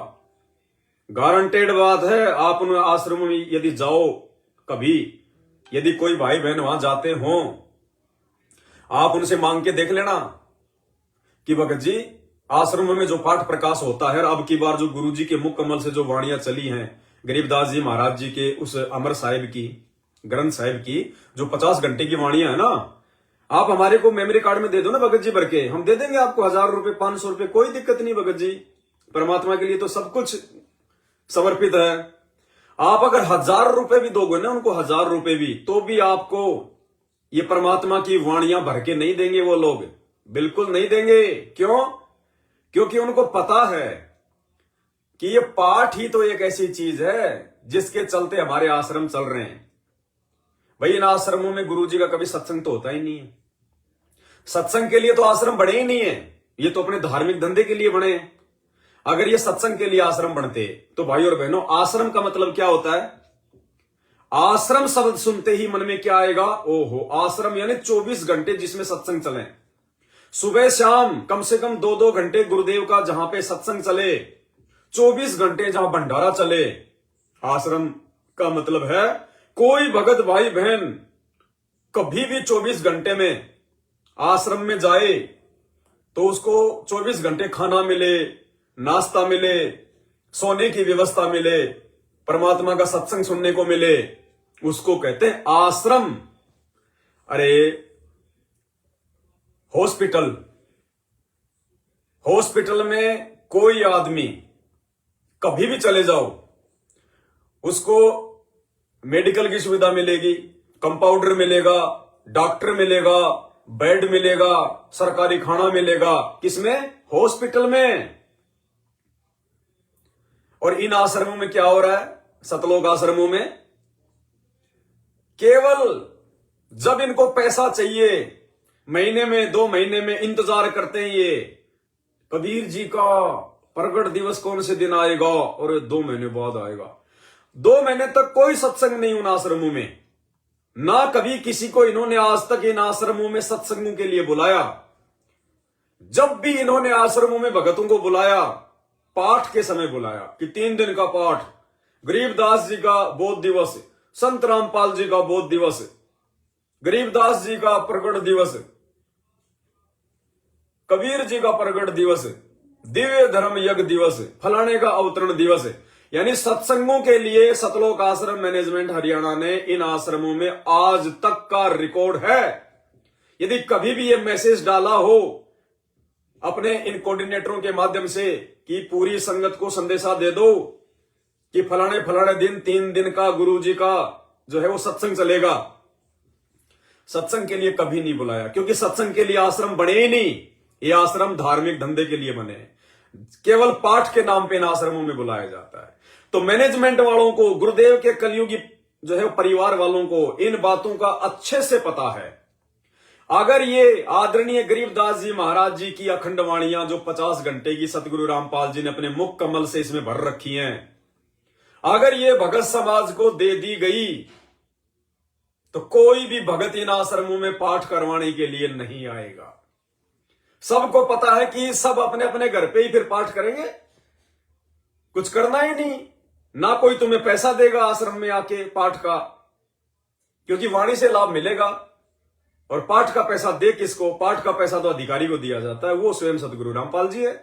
गारंटेड बात है। आप उन आश्रमों में यदि जाओ, कभी यदि कोई भाई बहन वहां जाते हो, आप उनसे मांग के देख लेना कि भगत जी आश्रम में जो पाठ प्रकाश होता है, अब की बार जो गुरु जी के मुख कमल से जो वाणियां चली हैं, गरीबदास जी महाराज जी के उस अमर साहिब की, ग्रंथ साहिब की जो 50 घंटे की वाणियां है ना, आप हमारे को मेमोरी कार्ड में दे दो ना भगत जी भर के, हम दे देंगे आपको 1000 रुपए 500 रुपए, कोई दिक्कत नहीं भगत जी। परमात्मा के लिए तो सब कुछ समर्पित है। आप अगर 1000 रुपए भी दोगे ना उनको, 1000 रुपए भी, तो भी आपको ये परमात्मा की वाणियां भर के नहीं देंगे वो लोग, बिल्कुल नहीं देंगे। क्यों? क्योंकि उनको पता है कि ये पाठ ही तो एक ऐसी चीज है जिसके चलते हमारे आश्रम चल रहे हैं। भाई इन आश्रमों में गुरु जी का कभी सत्संग तो होता ही नहीं है। सत्संग के लिए तो आश्रम बने ही नहीं है, ये तो अपने धार्मिक धंधे के लिए बने हैं। अगर ये सत्संग के लिए आश्रम बनते तो भाई और बहनों, आश्रम का मतलब क्या होता है? आश्रम शब्द सुनते ही मन में क्या आएगा? ओहो, आश्रम यानी 24 घंटे जिसमें सत्संग चले, सुबह शाम कम से कम 2-2 घंटे गुरुदेव का जहां पे सत्संग चले, 24 घंटे जहां भंडारा चले। आश्रम का मतलब है कोई भगत भाई बहन कभी भी 24 घंटे में आश्रम में जाए तो उसको 24 घंटे खाना मिले, नाश्ता मिले, सोने की व्यवस्था मिले, परमात्मा का सत्संग सुनने को मिले, उसको कहते हैं आश्रम। अरे हॉस्पिटल में कोई आदमी कभी भी चले जाओ, उसको मेडिकल की सुविधा मिलेगी, कंपाउंडर मिलेगा, डॉक्टर मिलेगा, बेड मिलेगा, सरकारी खाना मिलेगा। किसमें? हॉस्पिटल में। और इन आश्रमों में क्या हो रहा है? सतलोक आश्रमों में केवल जब इनको पैसा चाहिए, महीने में 2 महीने में इंतजार करते हैं ये कबीर जी का प्रगट दिवस कौन से दिन आएगा, और 2 महीने बाद आएगा। 2 महीने तक कोई सत्संग नहीं उन आश्रमों में, ना कभी किसी को इन्होंने आज तक इन आश्रमों में सत्संगों के लिए बुलाया। जब भी इन्होंने आश्रमों में भगतों को बुलाया, पाठ के समय बुलाया कि 3 दिन का पाठ, गरीबदास जी का बोध दिवस, संत रामपाल जी का बोध दिवस, गरीबदास जी का प्रगट दिवस, कबीर जी का प्रगट दिवस, दिव्य धर्म यज्ञ दिवस, फलाने का अवतरण दिवस। यानी सत्संगों के लिए सतलोक आश्रम मैनेजमेंट हरियाणा ने इन आश्रमों में आज तक का रिकॉर्ड है। यदि कभी भी ये मैसेज डाला हो अपने इन कोऑर्डिनेटरों के माध्यम से कि पूरी संगत को संदेशा दे दो कि फलाने फलाने दिन 3 दिन का गुरु जी का जो है वो सत्संग चलेगा, सत्संग के लिए कभी नहीं बुलाया, क्योंकि सत्संग के लिए आश्रम बने ही नहीं। ये आश्रम धार्मिक धंधे के लिए बने, केवल पाठ के नाम पे इन आश्रमों में बुलाया जाता है। तो मैनेजमेंट वालों को, गुरुदेव के कलयुगी जो है परिवार वालों को इन बातों का अच्छे से पता है। अगर ये आदरणीय गरीबदास जी महाराज जी की अखंड वाणियां जो 50 घंटे की सतगुरु रामपाल जी ने अपने मुख कमल से इसमें भर रखी हैं, अगर ये भगत समाज को दे दी गई तो कोई भी भगत इन आश्रमों में पाठ करवाने के लिए नहीं आएगा। सबको पता है कि सब अपने अपने घर पे ही फिर पाठ करेंगे, कुछ करना ही नहीं, ना कोई तुम्हें पैसा देगा आश्रम में आके पाठ का, क्योंकि वाणी से लाभ मिलेगा। और पाठ का पैसा दे किसको? पाठ का पैसा तो अधिकारी को दिया जाता है, वो स्वयं सतगुरु रामपाल जी है।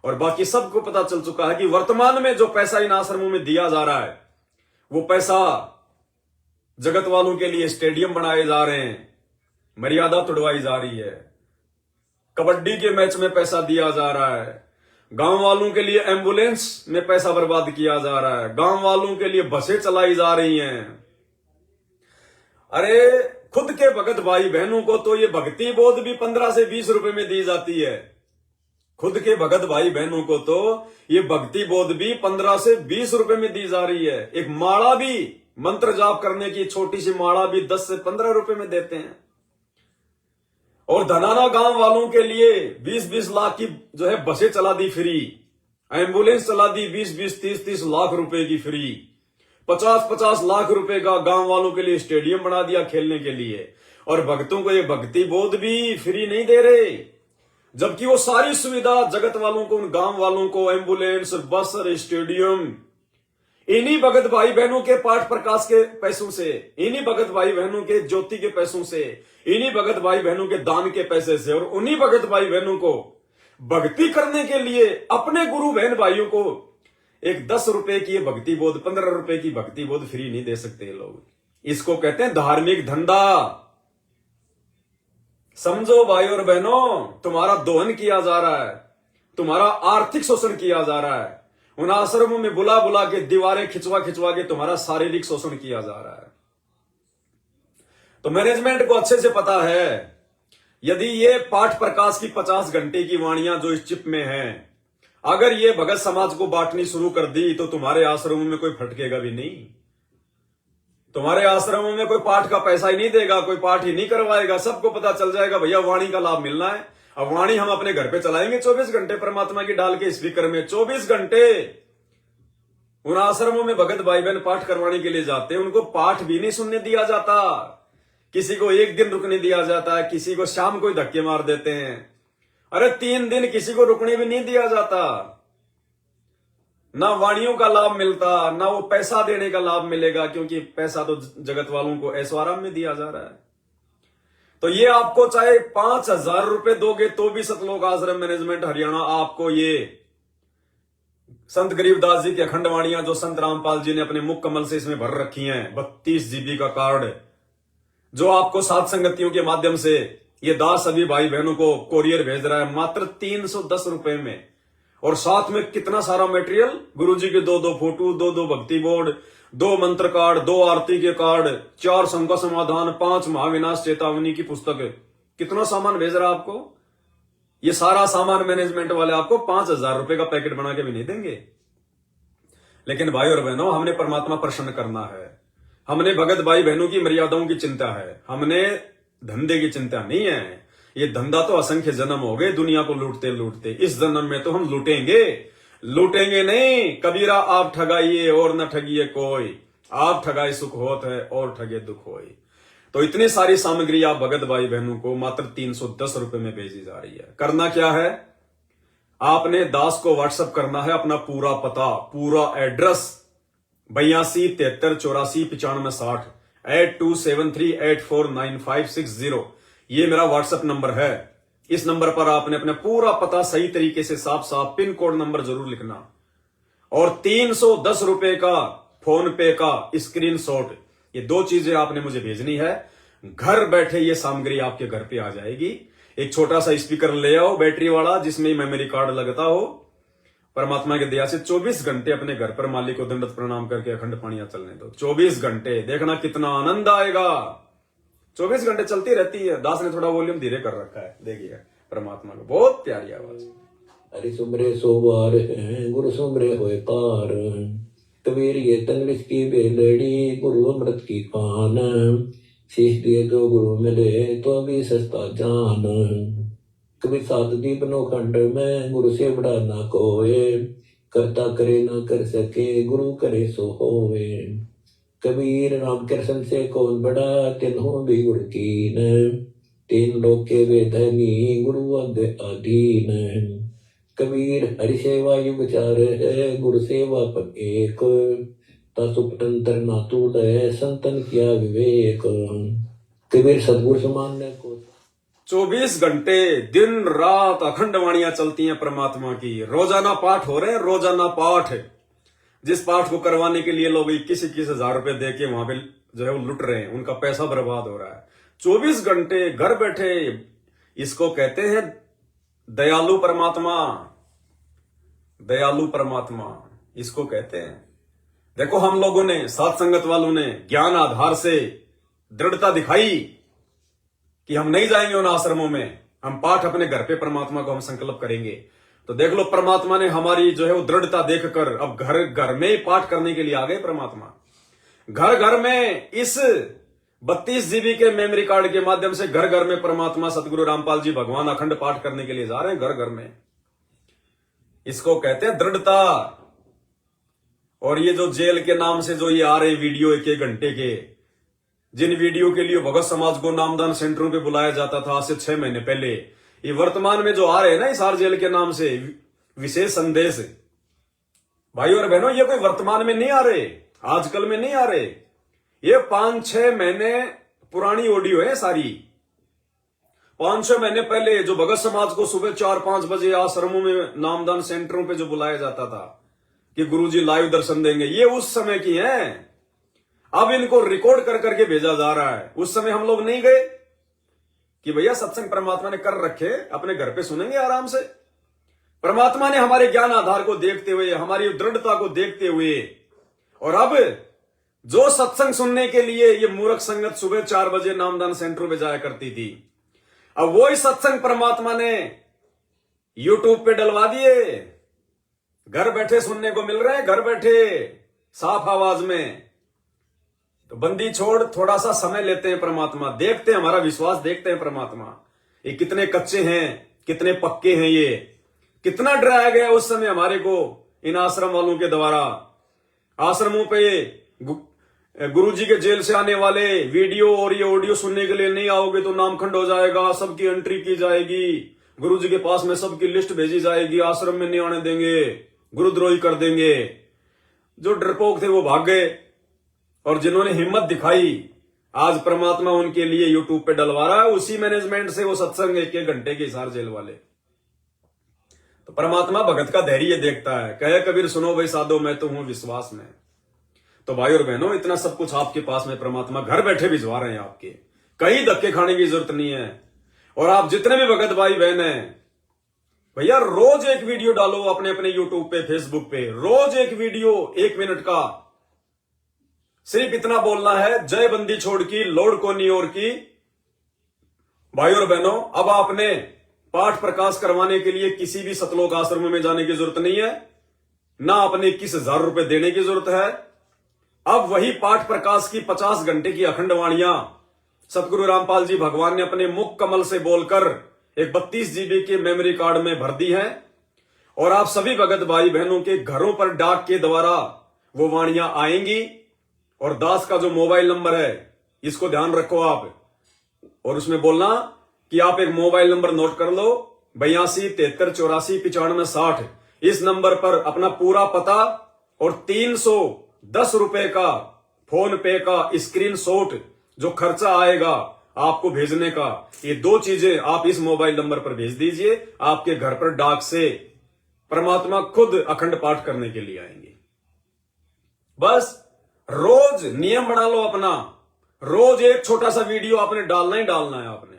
और बाकी सबको पता चल चुका है कि वर्तमान में जो पैसा इन आश्रमों में दिया जा रहा है, वो पैसा जगत वालों के लिए स्टेडियम बनाए जा रहे हैं, मर्यादा तुड़वाई जा रही है, कबड्डी के मैच में पैसा दिया जा रहा है, गांव वालों के लिए एम्बुलेंस में पैसा बर्बाद किया जा रहा है, गांव वालों के लिए बसें चलाई जा रही हैं। अरे खुद के भगत भाई बहनों को तो ये भक्ति बोध भी 15 से 20 रुपए में दी जाती है। खुद के भगत भाई बहनों को तो ये भक्ति बोध भी 15 से 20 रुपए में दी जा रही है। एक माला भी, मंत्र जाप करने की छोटी सी माला भी 10 से 15 रुपए में देते हैं। और धनाना गांव वालों के लिए 20-20 लाख की जो है बसें चला दी फ्री, एम्बुलेंस चला दी 20-20, 30-30 लाख रुपए की फ्री, 50-50 लाख रुपए का गांव वालों के लिए स्टेडियम बना दिया खेलने के लिए। और भक्तों को ये भक्ति बोध भी फ्री नहीं दे रहे, जबकि वो सारी सुविधा जगत वालों को, उन गांव वालों को, एम्बुलेंस, बस, स्टेडियम, इन्हीं भगत भाई बहनों के पाठ प्रकाश के पैसों से, इन्हीं भगत भाई बहनों के ज्योति के पैसों से, इन्हीं भगत भाई बहनों के दान के पैसे से, और उन्हीं भगत भाई बहनों को भक्ति करने के लिए अपने गुरु बहन भाइयों को एक 10 रुपए की भक्ति बोध, 15 रुपए की भक्ति बोध फ्री नहीं दे सकते लोग। इसको कहते हैं धार्मिक धंधा। समझो भाई और बहनों, तुम्हारा दोहन किया जा रहा है, तुम्हारा आर्थिक शोषण किया जा रहा है। उन आश्रमों में बुला बुला के, दीवारें खिंचवा खिंचवा के तुम्हारा शारीरिक शोषण किया जा रहा है। तो मैनेजमेंट को अच्छे से पता है, यदि ये पाठ प्रकाश की 50 घंटे की वाणियां जो इस चिप में हैं, अगर ये भगत समाज को बांटनी शुरू कर दी तो तुम्हारे आश्रमों में कोई फटकेगा भी नहीं, तुम्हारे आश्रमों में कोई पाठ का पैसा ही नहीं देगा, कोई पाठ ही नहीं करवाएगा। सबको पता चल जाएगा भैया वाणी का लाभ मिलना है, अब वाणी हम अपने घर पे चलाएंगे 24 घंटे परमात्मा की डाल के स्पीकर में। 24 घंटे उन आश्रमों में भगत भाई बहन पाठ करवाने के लिए जाते हैं, उनको पाठ भी नहीं सुनने दिया जाता, किसी को 1 दिन रुकने दिया जाता है, किसी को शाम को ही धक्के मार देते हैं। अरे 3 दिन किसी को रुकने भी नहीं दिया जाता। ना वाणियों का लाभ मिलता, ना वो पैसा देने का लाभ मिलेगा, क्योंकि पैसा तो जगत वालों को ऐशो आराम में दिया जा रहा है। तो ये आपको चाहे 5000 रुपए दोगे तो भी सतलोक आश्रम मैनेजमेंट हरियाणा आपको ये संत गरीबदास जी की अखंड वाणियां जो संत रामपाल जी ने अपने मुख कमल से इसमें भर रखी हैं, 32 GB का कार्ड जो आपको सात संगतियों के माध्यम से ये दास सभी भाई बहनों को कोरियर भेज रहा है मात्र 310 रुपए में। और साथ में कितना सारा मटेरियल, गुरुजी के दो फोटो, दो भक्ति बोर्ड, 2 मंत्र कार्ड, 2 आरती के कार्ड, 4 शंका समाधान, 5 महाविनाश चेतावनी की पुस्तक, कितना सामान भेज रहा है आपको। ये सारा सामान मैनेजमेंट वाले आपको 5,000 रुपए का पैकेट बना के भी नहीं देंगे। लेकिन भाई और बहनों, हमने परमात्मा प्रसन्न करना है, हमने भगत भाई बहनों की मर्यादाओं की चिंता है, हमने धंधे की चिंता नहीं है। ये धंधा तो असंख्य जन्म हो गए दुनिया को लूटते लूटते, इस जन्म में तो हम लूटेंगे नहीं। कबीरा आप ठगाइए और न ठगिए कोई, आप ठगाए सुख होत है और ठगे दुख होई। तो इतनी सारी सामग्री आप भगत भाई बहनों को मात्र 310 रुपए में भेजी जा रही है। करना क्या है, आपने दास को व्हाट्सएप करना है अपना पूरा पता, पूरा एड्रेस 82 73 84 95 60 8273849560। ये मेरा व्हाट्सएप नंबर है। इस नंबर पर आपने अपना पूरा पता सही तरीके से साफ साफ पिन कोड नंबर जरूर लिखना और 310 रुपए का फोन पे का स्क्रीनशॉट, ये 2 चीजें आपने मुझे भेजनी है। घर बैठे ये सामग्री आपके घर पे आ जाएगी। एक छोटा सा स्पीकर ले आओ बैटरी वाला जिसमें मेमोरी कार्ड लगता हो। परमात्मा की दया से 24 घंटे अपने घर पर मालिक को दंडवत प्रणाम करके अखंड पानियां चलने दो। 24 घंटे, देखना कितना आनंद आएगा। 24 घंटे चलती रहती है। दास ने थोड़ा वॉल्यूम धीरे कर रखा है, देखिए परमात्मा को बहुत प्यारी आवाज। हरि सुमरे सोवार है गुरु सुमरे होए पार, कबीर ये तंगलिस की बेलड़ी गुरु अमृत की पान, शीश दिए जो गुरु मिले तो भी सस्ता जान, कबीर सात दीप नो खंड में गुरु से बड़ा ना कोए, करता करे ना कर सके गुरु करे सो होवे, कबीर राम कृष्ण से कौन बड़ा तिन्हों भी गुरु कीन, 3 लोक के वेधनी गुरु अग अधीन, कबीर हरि सेवा युग चार है गुरु सेवा पर एक, तत्पतंत्र ना तूल है संतन किया विवेक, कबीर सदगुरु समान को 24 घंटे दिन रात अखंड वाणियां चलती हैं परमात्मा की। रोजाना पाठ हो रहे हैं, रोजाना पाठ। जिस पाठ को करवाने के लिए लोग 21 हजार रुपए दे के वहां पे जो है वो लुट रहे हैं, उनका पैसा बर्बाद हो रहा है। 24 घंटे घर बैठे, इसको कहते हैं दयालु परमात्मा। दयालु परमात्मा इसको कहते हैं। देखो, हम लोगों ने, सात संगत वालों ने ज्ञान आधार से दृढ़ता दिखाई कि हम नहीं जाएंगे उन आश्रमों में, हम पाठ अपने घर पे परमात्मा को हम संकल्प करेंगे। तो देख लो, परमात्मा ने हमारी जो है वो दृढ़ता देखकर अब घर घर में ही पाठ करने के लिए आ गए परमात्मा। घर घर में इस 32 GB के मेमोरी कार्ड के माध्यम से घर घर में परमात्मा सतगुरु रामपाल जी भगवान अखंड पाठ करने के लिए जा रहे हैं घर घर में। इसको कहते हैं दृढ़ता। और ये जो जेल के नाम से जो ये आ रहे वीडियो 1-1 घंटे के, जिन वीडियो के लिए भगत समाज को नामदान सेंटरों पे बुलाया जाता था आज से 6 महीने पहले, ये वर्तमान में जो आ रहे हैं ना हिसार जेल के नाम से विशेष संदेश, भाई और बहनों, ये कोई वर्तमान में नहीं आ रहे, आजकल में नहीं आ रहे। ये 5-6 महीने पुरानी ऑडियो है सारी। 5-6 महीने पहले जो भगत समाज को सुबह 4-5 बजे आश्रमों में नामदान सेंटरों पे जो बुलाया जाता था कि गुरुजी लाइव दर्शन देंगे, ये उस समय की हैं। अब इनको रिकॉर्ड कर करके भेजा जा रहा है। उस समय हम लोग नहीं गए कि भैया सत्संग परमात्मा ने कर रखे, अपने घर पे सुनेंगे आराम से। परमात्मा ने हमारे ज्ञान आधार को देखते हुए, हमारी दृढ़ता को देखते हुए, और अब जो सत्संग सुनने के लिए ये मूर्ख संगत सुबह 4 बजे नामदान सेंटरों पे जाया करती थी, अब वही सत्संग परमात्मा ने यूट्यूब पे डलवा दिए। घर बैठे सुनने को मिल रहे हैं, घर बैठे साफ आवाज में। तो बंदी छोड़, थोड़ा सा समय लेते हैं परमात्मा, देखते हैं, हमारा विश्वास देखते हैं परमात्मा ये कितने कच्चे हैं, कितने पक्के हैं, ये कितना डराया गया उस समय हमारे को इन आश्रम वालों के द्वारा। आश्रमों पे गुरुजी के जेल से आने वाले वीडियो और ये ऑडियो सुनने के लिए नहीं आओगे तो नामखंड हो जाएगा, सबकी एंट्री की जाएगी, गुरुजी के पास में सबकी लिस्ट भेजी जाएगी, आश्रम में नहीं आने देंगे, गुरुद्रोही कर देंगे। जो डरपोक थे वो भाग गए, और जिन्होंने हिम्मत दिखाई, आज परमात्मा उनके लिए यूट्यूब पे डलवा रहा है। उसी मैनेजमेंट से वो सत्संग 1-1 घंटे के हिसार जेल वाले। तो परमात्मा भगत का धैर्य देखता है। कहे कबीर सुनो भाई साधो मैं तो हूं विश्वास में। तो भाई और बहनों, इतना सब कुछ आपके पास में परमात्मा घर बैठे भिजवा रहे हैं आपके, कहीं धक्के खाने की जरूरत नहीं है। और आप जितने भी भगत भाई बहन हैं भैया, रोज एक वीडियो डालो अपने अपने यूट्यूब पे, फेसबुक पे, रोज एक वीडियो 1 मिनट का। सिर्फ इतना बोलना है, जय बंदी छोड़ की लोड कोनी और की। भाई और बहनों, अब आपने पाठ प्रकाश करवाने के लिए किसी भी सतलोक आश्रम में जाने की जरूरत नहीं है, ना अपने 21,000 रुपए देने की जरूरत है। अब वही पाठ प्रकाश की 50 घंटे की अखंड वाणियां सतगुरु रामपाल जी भगवान ने अपने मुख कमल से बोलकर एक 32 GB के मेमोरी कार्ड में भर दी है। और आप सभी भगत भाई बहनों के घरों पर डाक के द्वारा वो वाणियां आएंगी। और दास का जो मोबाइल नंबर है, इसको ध्यान रखो आप, और उसमें बोलना कि आप एक मोबाइल नंबर नोट कर लो, 82 73 84 95 60। इस नंबर पर अपना पूरा पता और 310 रुपए का फोन पे का स्क्रीनशॉट जो खर्चा आएगा आपको भेजने का, ये 2 चीजें आप इस मोबाइल नंबर पर भेज दीजिए। आपके घर पर डाक से परमात्मा खुद अखंड पाठ करने के लिए आएंगे। बस रोज नियम बना लो अपना, रोज एक छोटा सा वीडियो आपने डालना ही डालना है आपने,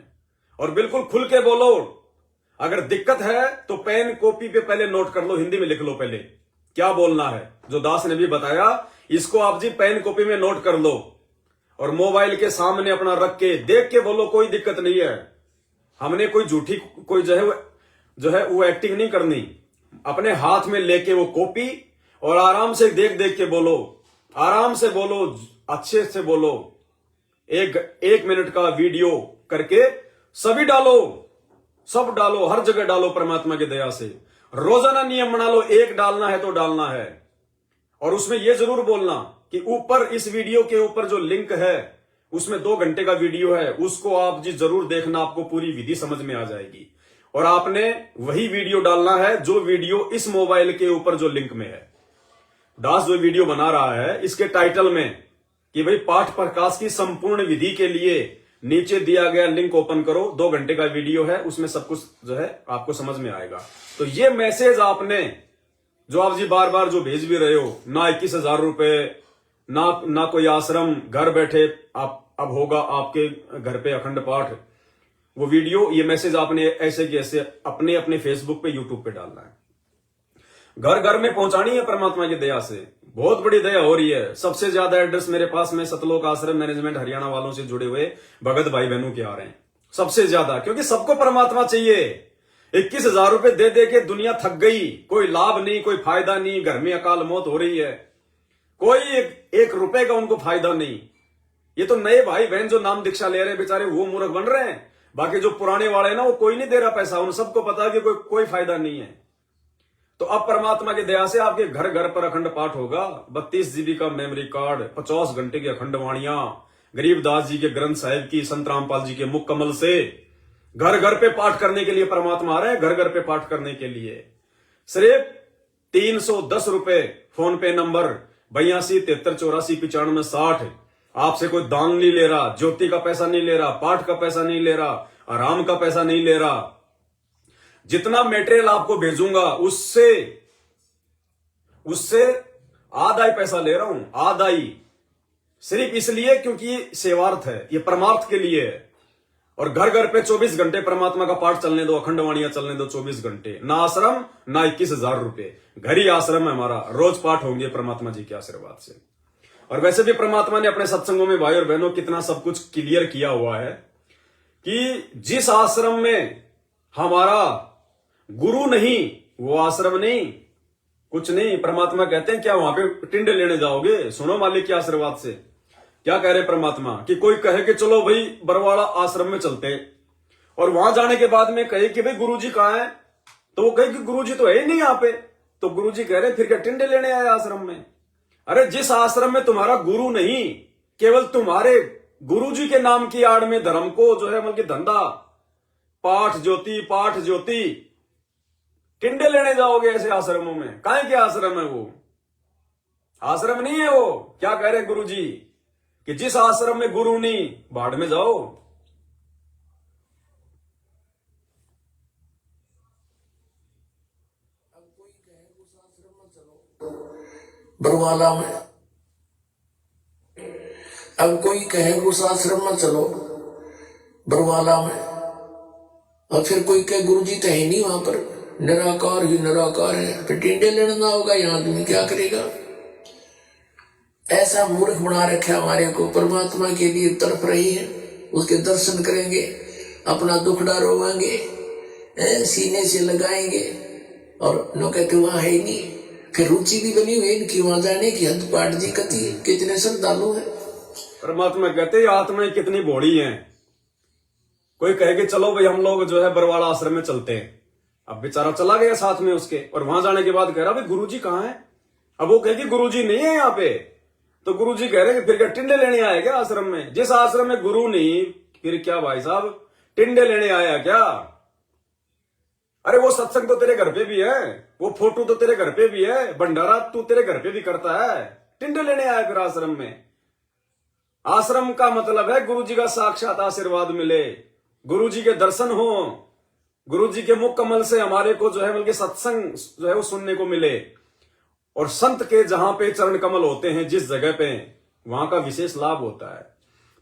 और बिल्कुल खुल के बोलो। अगर दिक्कत है तो पेन कॉपी पे पहले नोट कर लो, हिंदी में लिख लो पहले क्या बोलना है। जो दास ने भी बताया, इसको आप जी पेन कॉपी में नोट कर लो और मोबाइल के सामने अपना रख के देख के बोलो, कोई दिक्कत नहीं है। हमने कोई झूठी कोई जो है वो एक्टिंग नहीं करनी। अपने हाथ में लेके वो कॉपी और आराम से देख देख के बोलो, आराम से बोलो, अच्छे से बोलो। एक मिनट का वीडियो करके सभी डालो, सब डालो, हर जगह डालो परमात्मा की दया से। रोजाना नियम बना लो, एक डालना है तो डालना है। और उसमें यह जरूर बोलना कि ऊपर इस वीडियो के ऊपर जो लिंक है उसमें 2 घंटे का वीडियो है, उसको आप जी जरूर देखना, आपको पूरी विधि समझ में आ जाएगी। और आपने वही वीडियो डालना है जो वीडियो इस मोबाइल के ऊपर जो लिंक में है। दास जो वीडियो बना रहा है इसके टाइटल में कि भाई पाठ प्रकाश की संपूर्ण विधि के लिए नीचे दिया गया लिंक ओपन करो, 2 घंटे का वीडियो है, उसमें सब कुछ जो है आपको समझ में आएगा। तो ये मैसेज आपने जो आप जी बार बार जो भेज भी रहे हो, ना 21,000 रुपए, ना कोई आश्रम, घर बैठे आप अब होगा आपके घर पे अखंड पाठ, वो वीडियो, ये मैसेज आपने ऐसे कि ऐसे अपने अपने फेसबुक पे, यूट्यूब पे डालना है, घर घर में पहुंचानी है। परमात्मा की दया से बहुत बड़ी दया हो रही है। सबसे ज्यादा एड्रेस मेरे पास में सतलोक आश्रम मैनेजमेंट हरियाणा वालों से जुड़े हुए भगत भाई बहनों के आ रहे हैं सबसे ज्यादा, क्योंकि सबको परमात्मा चाहिए। 21,000 रुपए दे दे के दुनिया थक गई, कोई लाभ नहीं, कोई फायदा नहीं, घर में अकाल मौत हो रही है, कोई एक रुपए का उनको फायदा नहीं। ये तो नए भाई बहन जो नाम दीक्षा ले रहे हैं बेचारे, वो मूर्ख बन रहे हैं। बाकी जो पुराने वाले हैं ना, वो कोई नहीं दे रहा पैसा, उन सबको पता है कि कोई फायदा नहीं है। तो अब परमात्मा की दया से आपके घर घर पर अखंड पाठ होगा। 32 GB का मेमोरी कार्ड, 50 घंटे की अखंड वाणियां, गरीबदास जी के ग्रंथ साहिब की, संत रामपाल जी के मुख कमल से घर घर पे पाठ करने के लिए परमात्मा आ रहे हैं। घर घर पे पाठ करने के लिए सिर्फ 310 रुपए फोन पे नंबर 82 73 84 95 60। आपसे कोई दान नहीं ले रहा, ज्योति का पैसा नहीं ले रहा, पाठ का पैसा नहीं ले रहा, आराम का पैसा नहीं ले रहा। जितना मटेरियल आपको भेजूंगा उससे आधा ही पैसा ले रहा हूं, आधा ही, सिर्फ इसलिए क्योंकि ये सेवार्थ है, ये परमार्थ के लिए है। और घर घर पे 24 घंटे परमात्मा का पाठ चलने दो, अखंड वाणियां चलने दो 24 घंटे। ना आश्रम, ना 21,000 रुपए, घर ही आश्रम है हमारा, रोज पाठ होंगे परमात्मा जी के आशीर्वाद से। और वैसे भी परमात्मा ने अपने सत्संगों में भाई और बहनों कितना सब कुछ क्लियर किया हुआ है कि जिस आश्रम में हमारा गुरु नहीं, वो आश्रम नहीं, कुछ नहीं। परमात्मा कहते हैं क्या वहां पे टिंडे लेने जाओगे? सुनो मालिक के आशीर्वाद से क्या कह रहे परमात्मा कि कोई कहे कि चलो भाई बरवाड़ा आश्रम में चलते, और वहां जाने के बाद में कहे कि भाई गुरुजी कहाँ है, तो वो कहे कि गुरुजी तो है ही नहीं यहाँ पे। तो गुरुजी कह रहे फिर क्या टिंडे लेने आए आश्रम में? अरे जिस आश्रम में तुम्हारा गुरु नहीं, केवल तुम्हारे गुरुजी के नाम की आड़ में धर्म को जो है मतलब धंधा, पाठ ज्योति, टिंडे लेने जाओगे ऐसे आश्रमों में? काहे के आश्रम है वो? आश्रम नहीं है वो। क्या कह रहे गुरुजी कि जिस आश्रम में गुरु नहीं, बाढ़ में जाओ। बरवाला में। अब कोई कहे उस आश्रम में चलो बरवाला में, और फिर कोई कहे गुरुजी तो है नहीं वहां पर, निराकार ही निराकार है, फिर टिंडे लेना ना होगा, यहाँ आदमी क्या करेगा। ऐसा मूर्ख बना रखा हमारे को। परमात्मा के लिए तड़प रही है, उसके दर्शन करेंगे, अपना दुखड़ा रोवाएंगे, सीने से लगाएंगे, और लोग कहते वहां है ही नहीं। फिर रुचि भी बनी हुई इनकी वहां जाने की, हद पाट जी कती कितने श्रद्धालु है। परमात्मा कहते आत्माएं कितनी भोली हैं। कोई कहे कि चलो भाई हम लोग जो है बरवाला आश्रम में चलते हैं। अब बेचारा चला गया साथ में उसके, और वहां जाने के बाद कह रहा भाई गुरुजी कहाँ है। अब वो कहे कि गुरुजी नहीं है यहाँ पे, तो गुरुजी कह रहे कि फिर क्या टिंडे लेने आए क्या आश्रम में। जिस आश्रम में गुरु नहीं, फिर क्या भाई साहब टिंडे लेने आया क्या। अरे वो सत्संग तो तेरे घर पे भी है, वो फोटो तो तेरे घर पे भी है, भंडारा तू तेरे घर पे भी करता है, टिंडे लेने आया फिर आश्रम में। आश्रम का मतलब है गुरुजी का साक्षात आशीर्वाद मिले, गुरुजी के दर्शन हो, गुरुजी के मुख कमल से हमारे को जो है बल्कि सत्संग जो है वो सुनने को मिले। और संत के जहां पे चरण कमल होते हैं जिस जगह पे, वहां का विशेष लाभ होता है।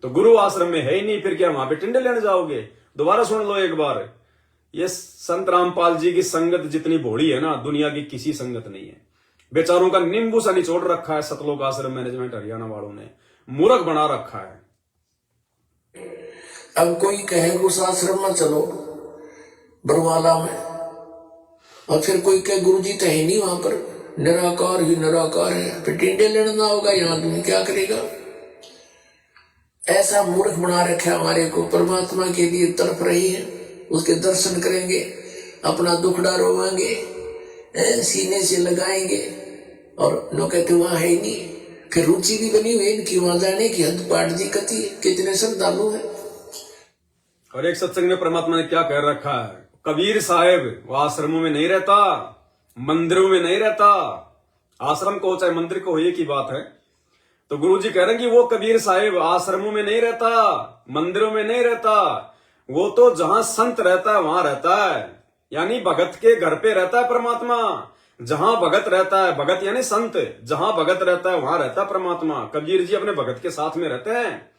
तो गुरु आश्रम में है ही नहीं, फिर क्या वहां पे टिंडे लेने जाओगे। दोबारा सुन लो एक बार, ये संत रामपाल जी की संगत जितनी भोली है ना, दुनिया की किसी संगत नहीं है। बेचारों का नींबू सा निचोड़ रखा है सतलोक आश्रम मैनेजमेंट हरियाणा वालों ने, मूर्ख बना रखा है। अब कोई कहे उस आश्रम में चलो बरवाला में, और फिर कोई कहे गुरुजी तो है नहीं वहां पर, निराकार ही निराकार है, फिर टिंडे लेना ना होगा, यहाँ आदमी क्या करेगा। ऐसा मूर्ख बना रखा हमारे को। परमात्मा के लिए तड़प रही है, उसके दर्शन करेंगे, अपना दुखड़ा रोवाएंगे, सीने से लगाएंगे, और लोग कहते वहां है ही नहीं। फिर रुचि भी बनी हुई इनकी वहां जाने की, हद पाट जी कती कितने श्रद्धालु है। और एक सत्संग में परमात्मा ने क्या कह रखा है, कबीर साहेब वो आश्रमों में नहीं रहता, मंदिरों में नहीं रहता। आश्रम को चाहे मंदिर को एक ही बात है। तो गुरुजी कह रहे हैं कि वो कबीर साहेब आश्रमों में नहीं रहता, मंदिरों में नहीं रहता, वो तो जहां संत रहता है वहां रहता है। यानी भगत के घर पे रहता है परमात्मा। जहां भगत रहता है, भगत यानी संत, जहां भगत रहता है वहां रहता है परमात्मा। कबीर जी अपने भगत के साथ में रहते हैं,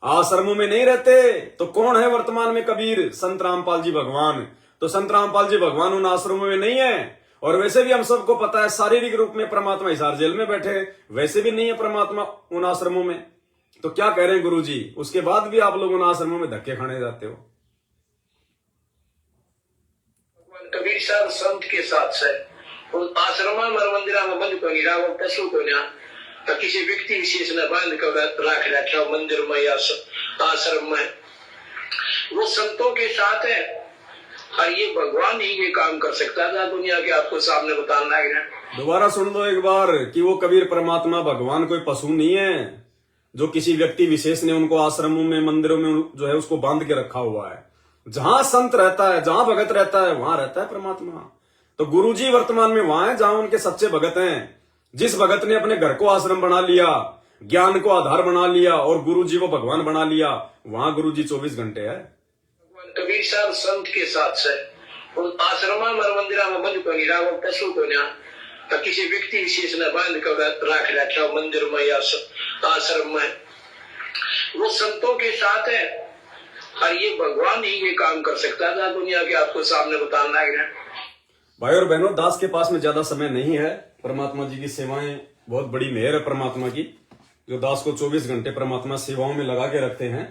आश्रमों में नहीं रहते। तो कौन है वर्तमान में कबीर? संत रामपाल जी भगवान। तो संत रामपाल जी भगवान उन आश्रमों में नहीं है। और वैसे भी हम सबको पता है शारीरिक रूप में परमात्मा हिसार जेल में बैठे, वैसे भी नहीं है परमात्मा उन आश्रमों में। तो क्या कह रहे हैं गुरु जी, उसके बाद भी आप लोग उन आश्रमों में धक्के खाने जाते हो। कबीर साहब संत के साथ से आश्रम में मंदिर में बंद को पशु को तो किसी व्यक्ति विशेष ने बांध कर रख रखा मंदिर में या आश्रम में, वो संतों के साथ है। और ये भगवान ही ये काम कर सकता था, दुनिया के आपको सामने बताना है। दोबारा सुन लो एक बार कि वो कबीर परमात्मा भगवान कोई पशु नहीं है जो किसी व्यक्ति विशेष ने उनको आश्रमों में मंदिरों में जो है उसको बांध के रखा हुआ है। जहां संत रहता है, जहां भगत रहता है, वहां रहता है परमात्मा। तो गुरुजी वर्तमान में वहां है जहां उनके सच्चे भगत हैं। जिस भगत ने अपने घर को आश्रम बना लिया, ज्ञान को आधार बना लिया और गुरुजी को भगवान बना लिया, वहां गुरुजी 24 घंटे है। कबीर साहब संत के साथ से आश्रम में मंदिर में बंद को पशु को तो किसी व्यक्ति विशेष ने बांध कर रख रखा मंदिर में या आश्रम में, वो संतों के साथ है। और ये भगवान ही ये काम कर सकता था, दुनिया के आपको सामने बताना है। भाई और बहनों, दास के पास में ज्यादा समय नहीं है। परमात्मा जी की सेवाएं बहुत बड़ी मेहर है परमात्मा की, जो दास को 24 घंटे परमात्मा सेवाओं में लगा के रखते हैं।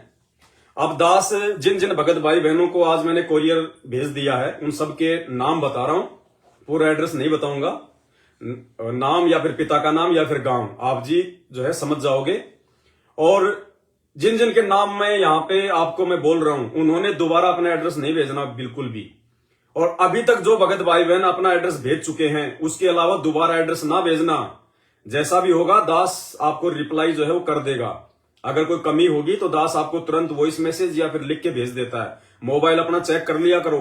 अब दास जिन जिन भगत भाई बहनों को आज मैंने कोरियर भेज दिया है, उन सब के नाम बता रहा हूं, पूरा एड्रेस नहीं बताऊंगा, नाम या फिर पिता का नाम या फिर गांव, आप जी जो है समझ जाओगे। और जिन जिन के नाम मैं यहाँ पे आपको मैं बोल रहा हूं, उन्होंने दोबारा अपना एड्रेस नहीं भेजना बिल्कुल भी। और अभी तक जो भगत भाई बहन अपना एड्रेस भेज चुके हैं, उसके अलावा दोबारा एड्रेस ना भेजना। जैसा भी होगा दास आपको रिप्लाई जो है वो कर देगा। अगर कोई कमी होगी तो दास आपको तुरंत वॉइस मैसेज या फिर लिख के भेज देता है। मोबाइल अपना चेक कर लिया करो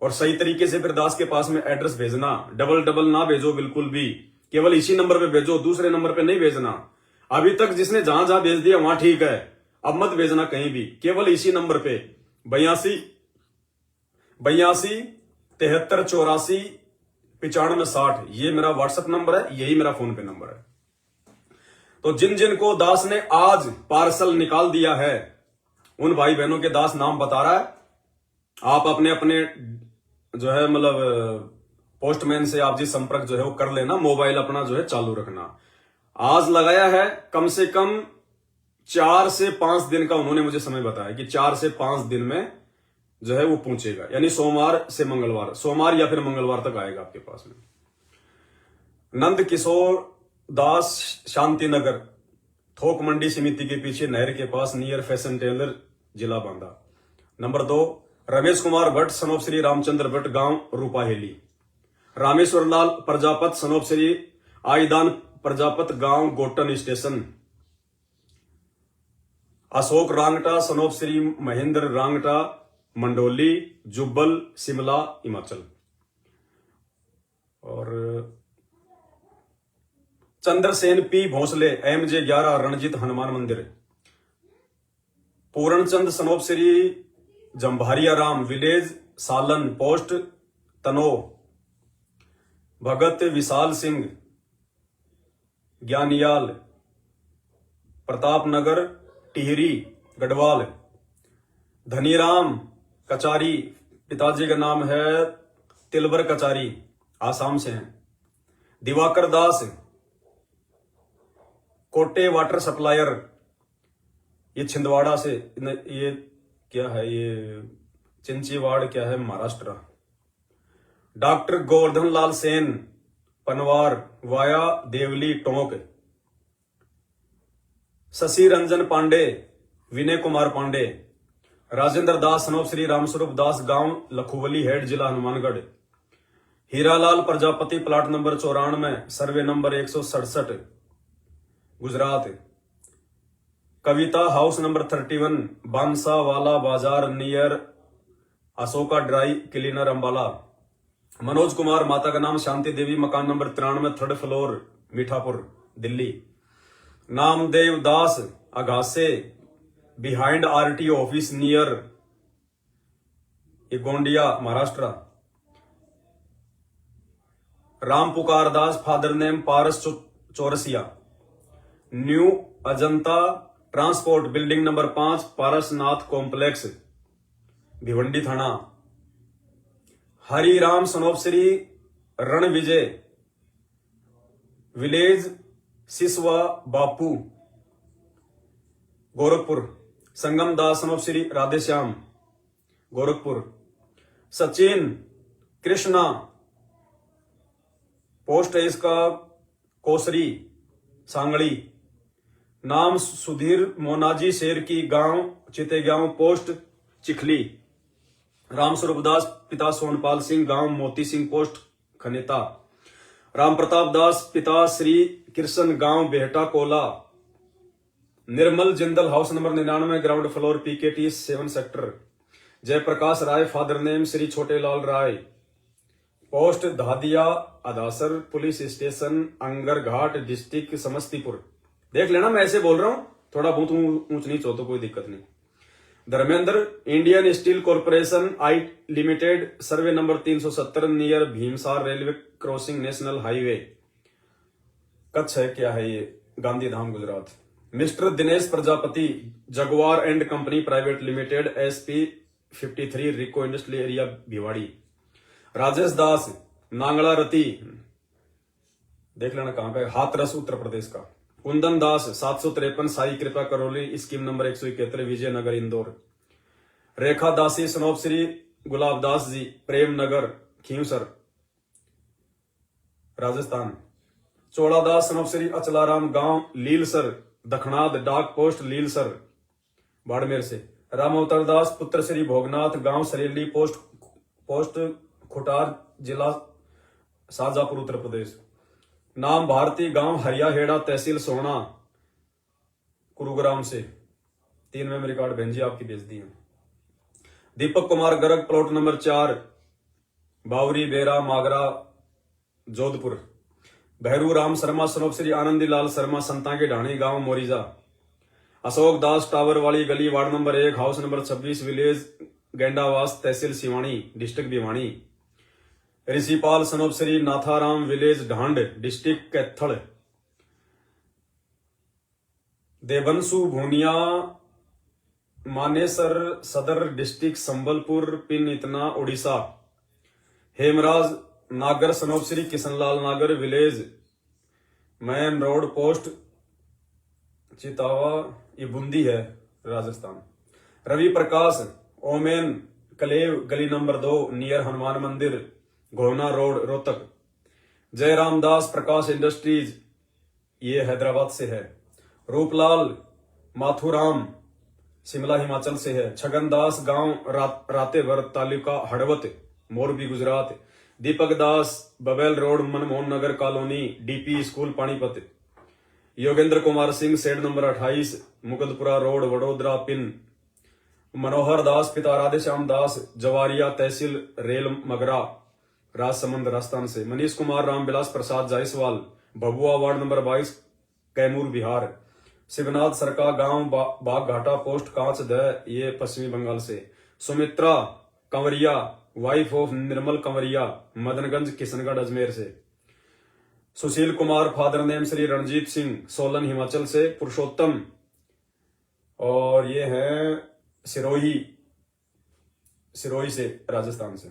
और सही तरीके से फिर दास के पास में एड्रेस भेजना। डबल ना भेजो बिल्कुल भी, केवल इसी नंबर पे भेजो, दूसरे नंबर पे नहीं भेजना। अभी तक जिसने जहां जहां भेज दिया वहां ठीक है, अब मत भेजना कहीं भी, केवल इसी नंबर पे 82 73 84 9560। ये मेरा व्हाट्सएप नंबर है, यही मेरा फोन पे नंबर है। तो जिन जिन को दास ने आज पार्सल निकाल दिया है, उन भाई बहनों के दास नाम बता रहा है। आप अपने अपने जो है मतलब पोस्टमैन से आप जी संपर्क जो है वो कर लेना, मोबाइल अपना जो है चालू रखना। आज लगाया है, कम से कम 4 से 5 दिन का उन्होंने मुझे समय बताया कि 4 से 5 दिन में जो है वो पहुंचेगा, यानी सोमवार से मंगलवार, सोमवार या फिर मंगलवार तक आएगा आपके पास में। नंद किशोर दास, शांति नगर, थोक मंडी समिति के पीछे नहर के पास, नियर फैशन टेलर, जिला बांदा। नंबर 2, रमेश कुमार भट्ट, सनोप श्री रामचंद्र भट्ट, गांव रूपाहेली। रामेश्वर लाल प्रजापत, सनोप श्री आईदान प्रजापत, गांव गोटन स्टेशन। अशोक रांगटा, सनोप श्री महेंद्र रांगटा, मंडोली, जुब्बल, शिमला, हिमाचल। और चंद्रसेन पी भोसले, MJ 11, रणजीत हनुमान मंदिर। पूरणचंद, सनोप श्री जंभारिया राम, विलेज सालन, पोस्ट तनो। भगत विशाल सिंह, ज्ञानियाल, प्रताप नगर, टिहरी, गढ़वाल। धनीराम कचारी, पिताजी का नाम है तिलबर कचारी, आसाम से हैं। दिवाकर दास, कोटे वाटर सप्लायर, ये छिंदवाड़ा से, ये क्या है, ये चिंचीवाड़ क्या है, Maharashtra. Doctor Govardhan Lal Sen, Panwar, via Deoli, Tonk. Shashi Ranjan Pandey, Vinay Kumar Pandey. Rajendra Das, son of Shri Ramswaroop Das, गांव लखुवली हेड, जिला Hanumangarh. Hiralal Prajapati, plot number 94, survey number 167, Gujarat. Kavita house number 31, Bansa वाला बाजार, near Ashoka dry cleaner, Ambala. Manoj Kumar, माता का नाम शांति देवी, मकान number 93, 3rd floor, Mithapur, Delhi. Namdev Das, Agashe, behind RTO office, near Gondia, Maharashtra. Ram Pukar Das, father name Paras Chaurasia, new Ajanta transport, building number 5, Parasnath complex, Bhiwandi Thane. Hariram, son of Shri Ran Vijay, village Siswa Bapu, Gorakhpur. Sangam Das, son of Shri Radheshyam, Gorakhpur. Sachin Krishna, post है इसका कोसरी, सांगड़ी। नाम सुधीर मोनाजी शेर की, गांव चितेगांव, पोस्ट चिखली। रामस्वरूप दास, पिता सोनपाल सिंह, गांव मोती सिंह, पोस्ट खनेता। राम प्रताप दास, पिता श्री कृष्ण, गांव Behta Kola. Nirmal Jindal, house number 99, ground floor, PKT 7 sector. Jayprakash Rai, father name Shri Chhotelal Rai, post Dhadia Adasar, police station Angar Ghat, district Samastipur. देख लेना, मैं ऐसे बोल रहा हूं, थोड़ा बहुत ऊंच नीच हो तो कोई दिक्कत नहीं। Dharmendra, Indian steel corporation I limited, survey number 370, near Bhimsar railway crossing, national highway, Kutch है क्या है ये, Gandhidham, Gujarat. Mister Dinesh Prajapati, Jagwar and company private limited, SP 53, RIICO industrial area, Bhiwadi. Rajesh Das, Nangla Rati, देख लेना कहां पे, हाथरस, उत्तर प्रदेश का। कुंदन दास, 753, साई कृपा करौली, स्कीम नंबर 171, विजयनगर, इंदौर। रेखा दासी, सनोप श्री गुलाब दास जी, प्रेम नगर, खींवसर, राजस्थान। चोड़ा दास, सनोप श्री अचलाराम, गांव लीलसर, दखनाद, डाक पोस्ट लीलसर, बाड़मेर से। राम अवतार दास, पुत्र श्री भोगनाथ, गांव सरेली, पोस्ट खुटार, जिला शाहजहांपुर, उत्तर प्रदेश। नाम भारती, गांव हरिया हेड़ा, तहसील सोना, गुरुग्राम से। 3 मेमोरी कार्ड बहन जी आपकी भेज दी है। दीपक कुमार गर्ग, प्लॉट नंबर 4, बावरी बेरा मागरा, जोधपुर। भैरू राम शर्मा, सनोप श्री आनंदी लाल शर्मा, संता के ढाणी, गांव मोरिजा। अशोक दास, टावर वाली गली, ward number 1, house number 26, village Gendawas, तहसील Siwani, district Bhiwani. Rishipal son of Shri Natharam village Dhand district Kaithal. Devanshu Bhuniya Manesar Sadar district Sambalpur pin इतना उड़ीसा। हेमराज नागर सनोप श्री किशनलाल नागर village main road post Chitawa, ये बूंदी है राजस्थान। रवि प्रकाश ओमेन कलेव गली नंबर 2 नियर हनुमान मंदिर घोना रोड रोहतक। जय रामदास प्रकाश इंडस्ट्रीज, ये हैदराबाद से है। रूपलाल माथुराम शिमला हिमाचल से है। छगन दास गांव Ratewar taluka Hadvat Morbi Gujarat. Deepak Das Babel road Manmohan Nagar colony DP school Panipat. Yogendra Kumar Singh shed number 28 Mughalpura road Vadodara pin. Manohar Das पिता राधेश्याम दास जवारिया तहसील रेल मगरा राजसमंद राजस्थान से। Manish Kumar Ramvilas Prasad Jaiswal Bhabua ward number 22 Kaimur Bihar. शिवनाथ सरका गांव बागघाटा पोस्ट कांच द, ये पश्चिमी बंगाल से। सुमित्रा कंवरिया वाइफ ऑफ निर्मल कंवरिया मदनगंज किशनगढ़ अजमेर से। सुशील कुमार फादर नेम श्री रणजीत सिंह सोलन हिमाचल से। पुरुषोत्तम और ये है सिरोही से राजस्थान से।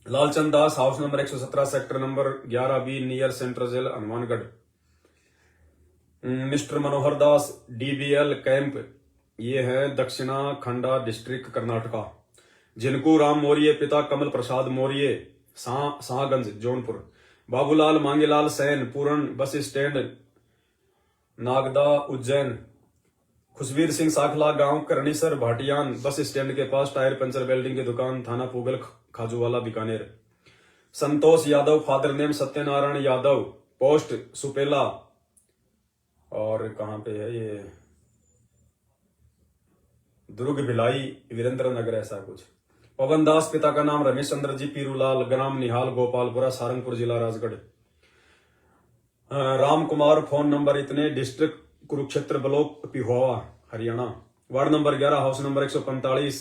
Lalchand Das house number 117 sector number 11B near central jail Hanumangarh. Mister Manohar Das DBL camp, ये है दक्षिणा खंडा डिस्ट्रिक्ट कर्नाटका। जिनको राम मौर्य पिता कमल प्रसाद मौर्य शाहगंज जौनपुर। बाबूलाल मांगेलाल सैन पूरण बस स्टैंड नागदा उज्जैन। खुशवीर सिंह साखला गांव करणीसर भाटियान बस स्टैंड के पास टायर पंचर वेल्डिंग की दुकान थाना Pugal Khajuwala Bikaner. Santosh Yadav father name Satyanarayan Yadav post Supela, और कहां पे है ये, दुर्ग भिलाई वीरेंद्र नगर ऐसा कुछ। पवन दास पिता का नाम रमेश चंद्र जी पीरूलाल ग्राम निहाल गोपालपुरा सारंगपुर जिला राजगढ़। राम कुमार फोन नंबर इतने district Kurukshetra block Pehowa Haryana. Ward number 11 house number 145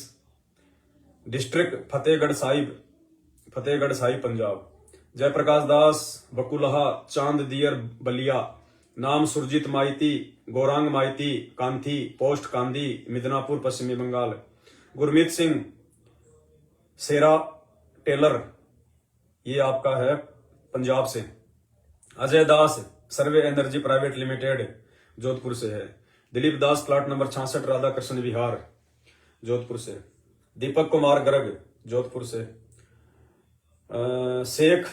district Fatehgarh Sahib Punjab. Jayprakash Das Bakulha Chand Diyar Ballia. नाम सुरजीत माइती गौरांग माइती कांथी पोस्ट कांदी मिदनापुर पश्चिमी बंगाल। गुरमीत सिंह सेरा टेलर, ये आपका है पंजाब से। Ajay Das survey energy private limited Jodhpur से है। दिलीप दास प्लाट नंबर 66 राधा कृष्ण विहार जोधपुर से। दीपक कुमार गर्ग जोधपुर से। शेख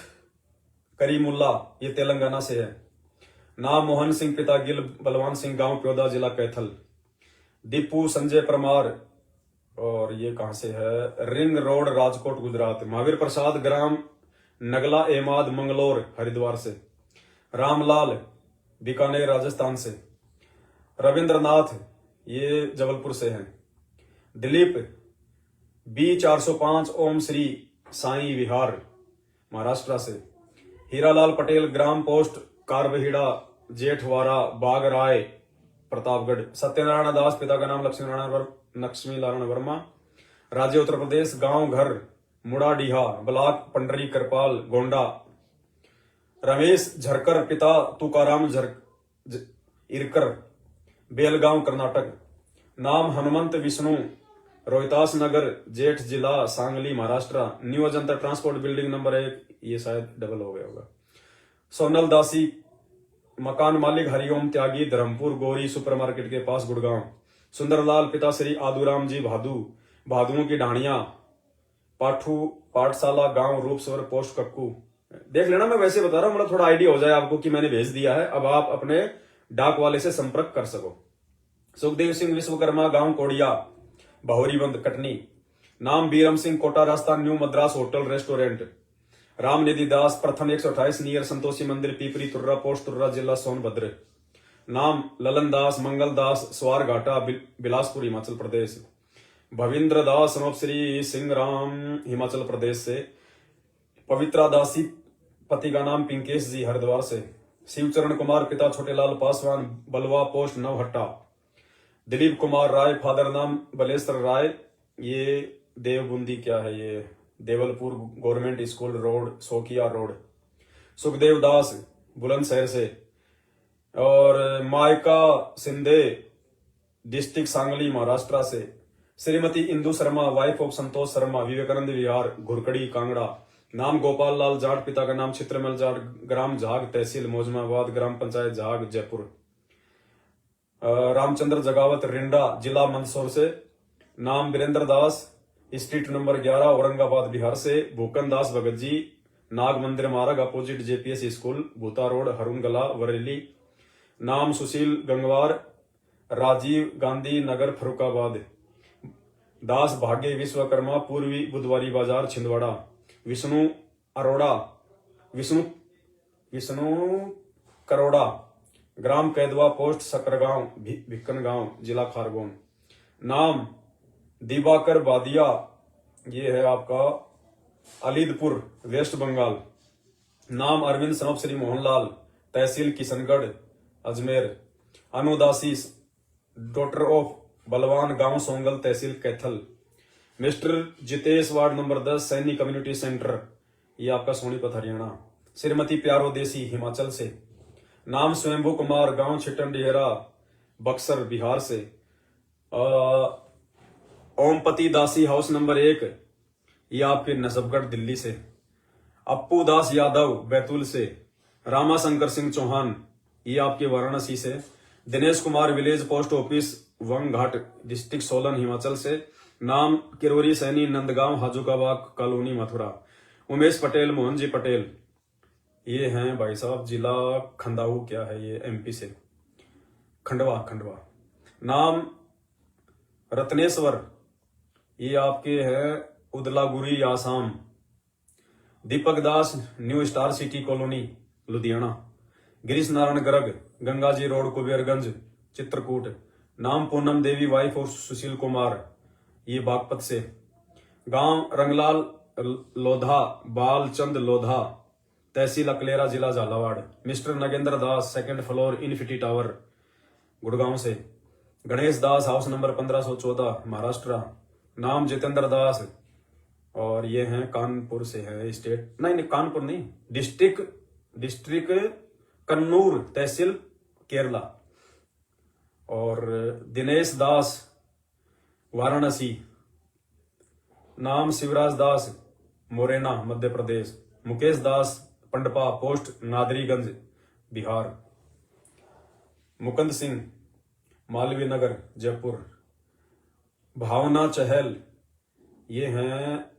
करीमुल्ला, ये तेलंगाना से है। नाम मोहन सिंह पिता गिल बलवान सिंह गांव प्योदा जिला कैथल। दीपू संजय परमार, और ये कहां से है, रिंग रोड राजकोट गुजरात। महावीर प्रसाद ग्राम नगला एमाद मंगलोर हरिद्वार से। रामलाल बीकानेर राजस्थान से। रविंद्रनाथ, ये जबलपुर से हैं। दिलीप B405 ओम श्री साई विहार महाराष्ट्र से। हीरालाल पटेल ग्राम पोस्ट कारबहीड़ा जेठवारा बागराय प्रतापगढ़। सत्यनारायण दास पिता का नाम लक्ष्मी नारायण वर्मा राज्य उत्तर प्रदेश। गांव घर मुड़ाडीहा ब्लॉक पंडरी करपाल गोंडा। रमेश झरकर पिता तुकाराम इरकर बेलगांव कर्नाटक। नाम हनुमंत विष्णु रोहतास नगर जेठ जिला Sangli Maharashtra. New Ajanta transport building number 1, ये शायद डबल हो गया होगा। सोनल दासी मकान मालिक हरिओम त्यागी धर्मपुर गोरी सुपरमार्केट के पास गुड़गांव। सुंदरलाल पिता श्री आदूराम जी भादुओं की ढाणिया पाठू पाठशाला गांव रूपसवर पोस्ट कक्कू। देख लेना, मैं वैसे बता रहा हूं, मतलब थोड़ा आइडिया हो जाए आपको कि मैंने भेज दिया है, अब आप अपने डाक वाले से संपर्क कर सको। सुखदेव सिंह विश्वकर्मा गांव कोड़िया बहोरीबंद कटनी। नाम Biram Singh Kota Rajasthan new Madras hotel restaurant. Ramnidhi Das प्रथम 128 नियर संतोषी मंदिर पीपरी तुर्रा पोस्ट तुर्रा जिला सोनभद्र। नाम ललन दास मंगल दास स्वार घाटा बिलासपुर हिमाचल प्रदेश। भविंद्र दास नोप श्री सिंह राम हिमाचल प्रदेश से। पवित्रा दासी पति का नाम पिंकेश जी हरिद्वार से। शिवचरण कुमार पिता छोटेलाल पासवान बलवा पोस्ट नवहट्टा। दिलीप कुमार राय फादर नाम बलेश्वर राय, ये देवबूंदी क्या है, ये Deolpur government school road, Sokia road. Sukhdev Das Bulandshahr से। और मायका सिंधे डिस्ट्रिक्ट सांगली महाराष्ट्र से। Shrimati Indu Sharma wife of Santosh Sharma Vivekanand Vihar Ghurkadi Kangra. नाम गोपाल लाल जाट, पिता का नाम चित्रमल जाट, ग्राम झाग, तहसील मौजमाबाद, ग्राम पंचायत झाग, जयपुर। रामचंद्र जगावत रिंडा, जिला मंदसौर से। नाम वीरेंद्र दास, स्ट्रीट नंबर 11 औरंगाबाद बिहार से। भूकन दास भगत जी, नाग मंदिर मार्ग अपोजिट जेपीएस स्कूल, भूता रोड, हरुणगला, बरेली। नाम सुशील गंगवार, राजीव गांधी नगर, फरुखाबाद। दास भाग्य विश्वकर्मा, पूर्वी बुधवारी बाजार, छिंदवाड़ा। विष्णु अरोड़ा, विष्णु करोड़ा, ग्राम कैदवा, पोस्ट सकरगांव, भिक्कन गांव, जिला खारगोन। नाम दिवाकर बादिया, ये है आपका अलीदपुर, वेस्ट बंगाल। नाम अरविंद सनप श्री मोहनलाल, तहसील किशनगढ़, अजमेर। अनुदासी, डॉटर ऑफ बलवान, गांव सोंगल, तहसील Kaithal. Mister Jitesh, ward number 10, Saini community centre, ये आपका सोनीपत हरियाणा। श्रीमती प्यारो देसी, हिमाचल से। नाम स्वयंभू कुमार, गांव छिटन डिहरा, बक्सर, बिहार से। ओमपति दासी, हाउस नंबर 1, ये आपके नसबगढ़, दिल्ली से। अप्पू दास यादव, बैतूल से। रामा शंकर सिंह चौहान, ये आपके वाराणसी से। Dinesh Kumar, village post office, Vangghat, district Solan, Himachal से। नाम किरोरी सैनी, नंदगांव, हाजुकाबाग कॉलोनी, मथुरा। उमेश पटेल, मोहन जी पटेल, ये हैं भाई साहब, जिला खंडाऊ, क्या है ये, एमपी से, खंडवा। नाम रत्नेश्वर, ये आपके हैं Udalguri, Assam. Deepak Das, new star city colony, Ludhiana. Girish Narayan Garg, Gangaji road, Kuberganj, Chitrakoot. नाम पूनम देवी, वाइफ और सुशील कुमार, ये बागपत से। गांव रंगलाल लोधा, बालचंद लोधा, तहसील अकलेरा, जिला झालावाड़। मिस्टर नगेंद्र दास, सेकंड फ्लोर, इनफिटी टावर, गुड़गांव से। गणेश दास, हाउस नंबर 1514, महाराष्ट्र। नाम जितेंद्र दास, और ये हैं कानपुर से है, स्टेट नहीं कानपुर नहीं, डिस्ट्रिक्ट कन्नूर, तहसील केरला। और दिनेश दास, वाराणसी। नाम शिवराज दास, मोरेना, मध्य प्रदेश। मुकेश दास पंडपा, पोस्ट नादरीगंज, बिहार। मुकुंद सिंह, मालवीय नगर, जयपुर। भावना चहल, ये हैं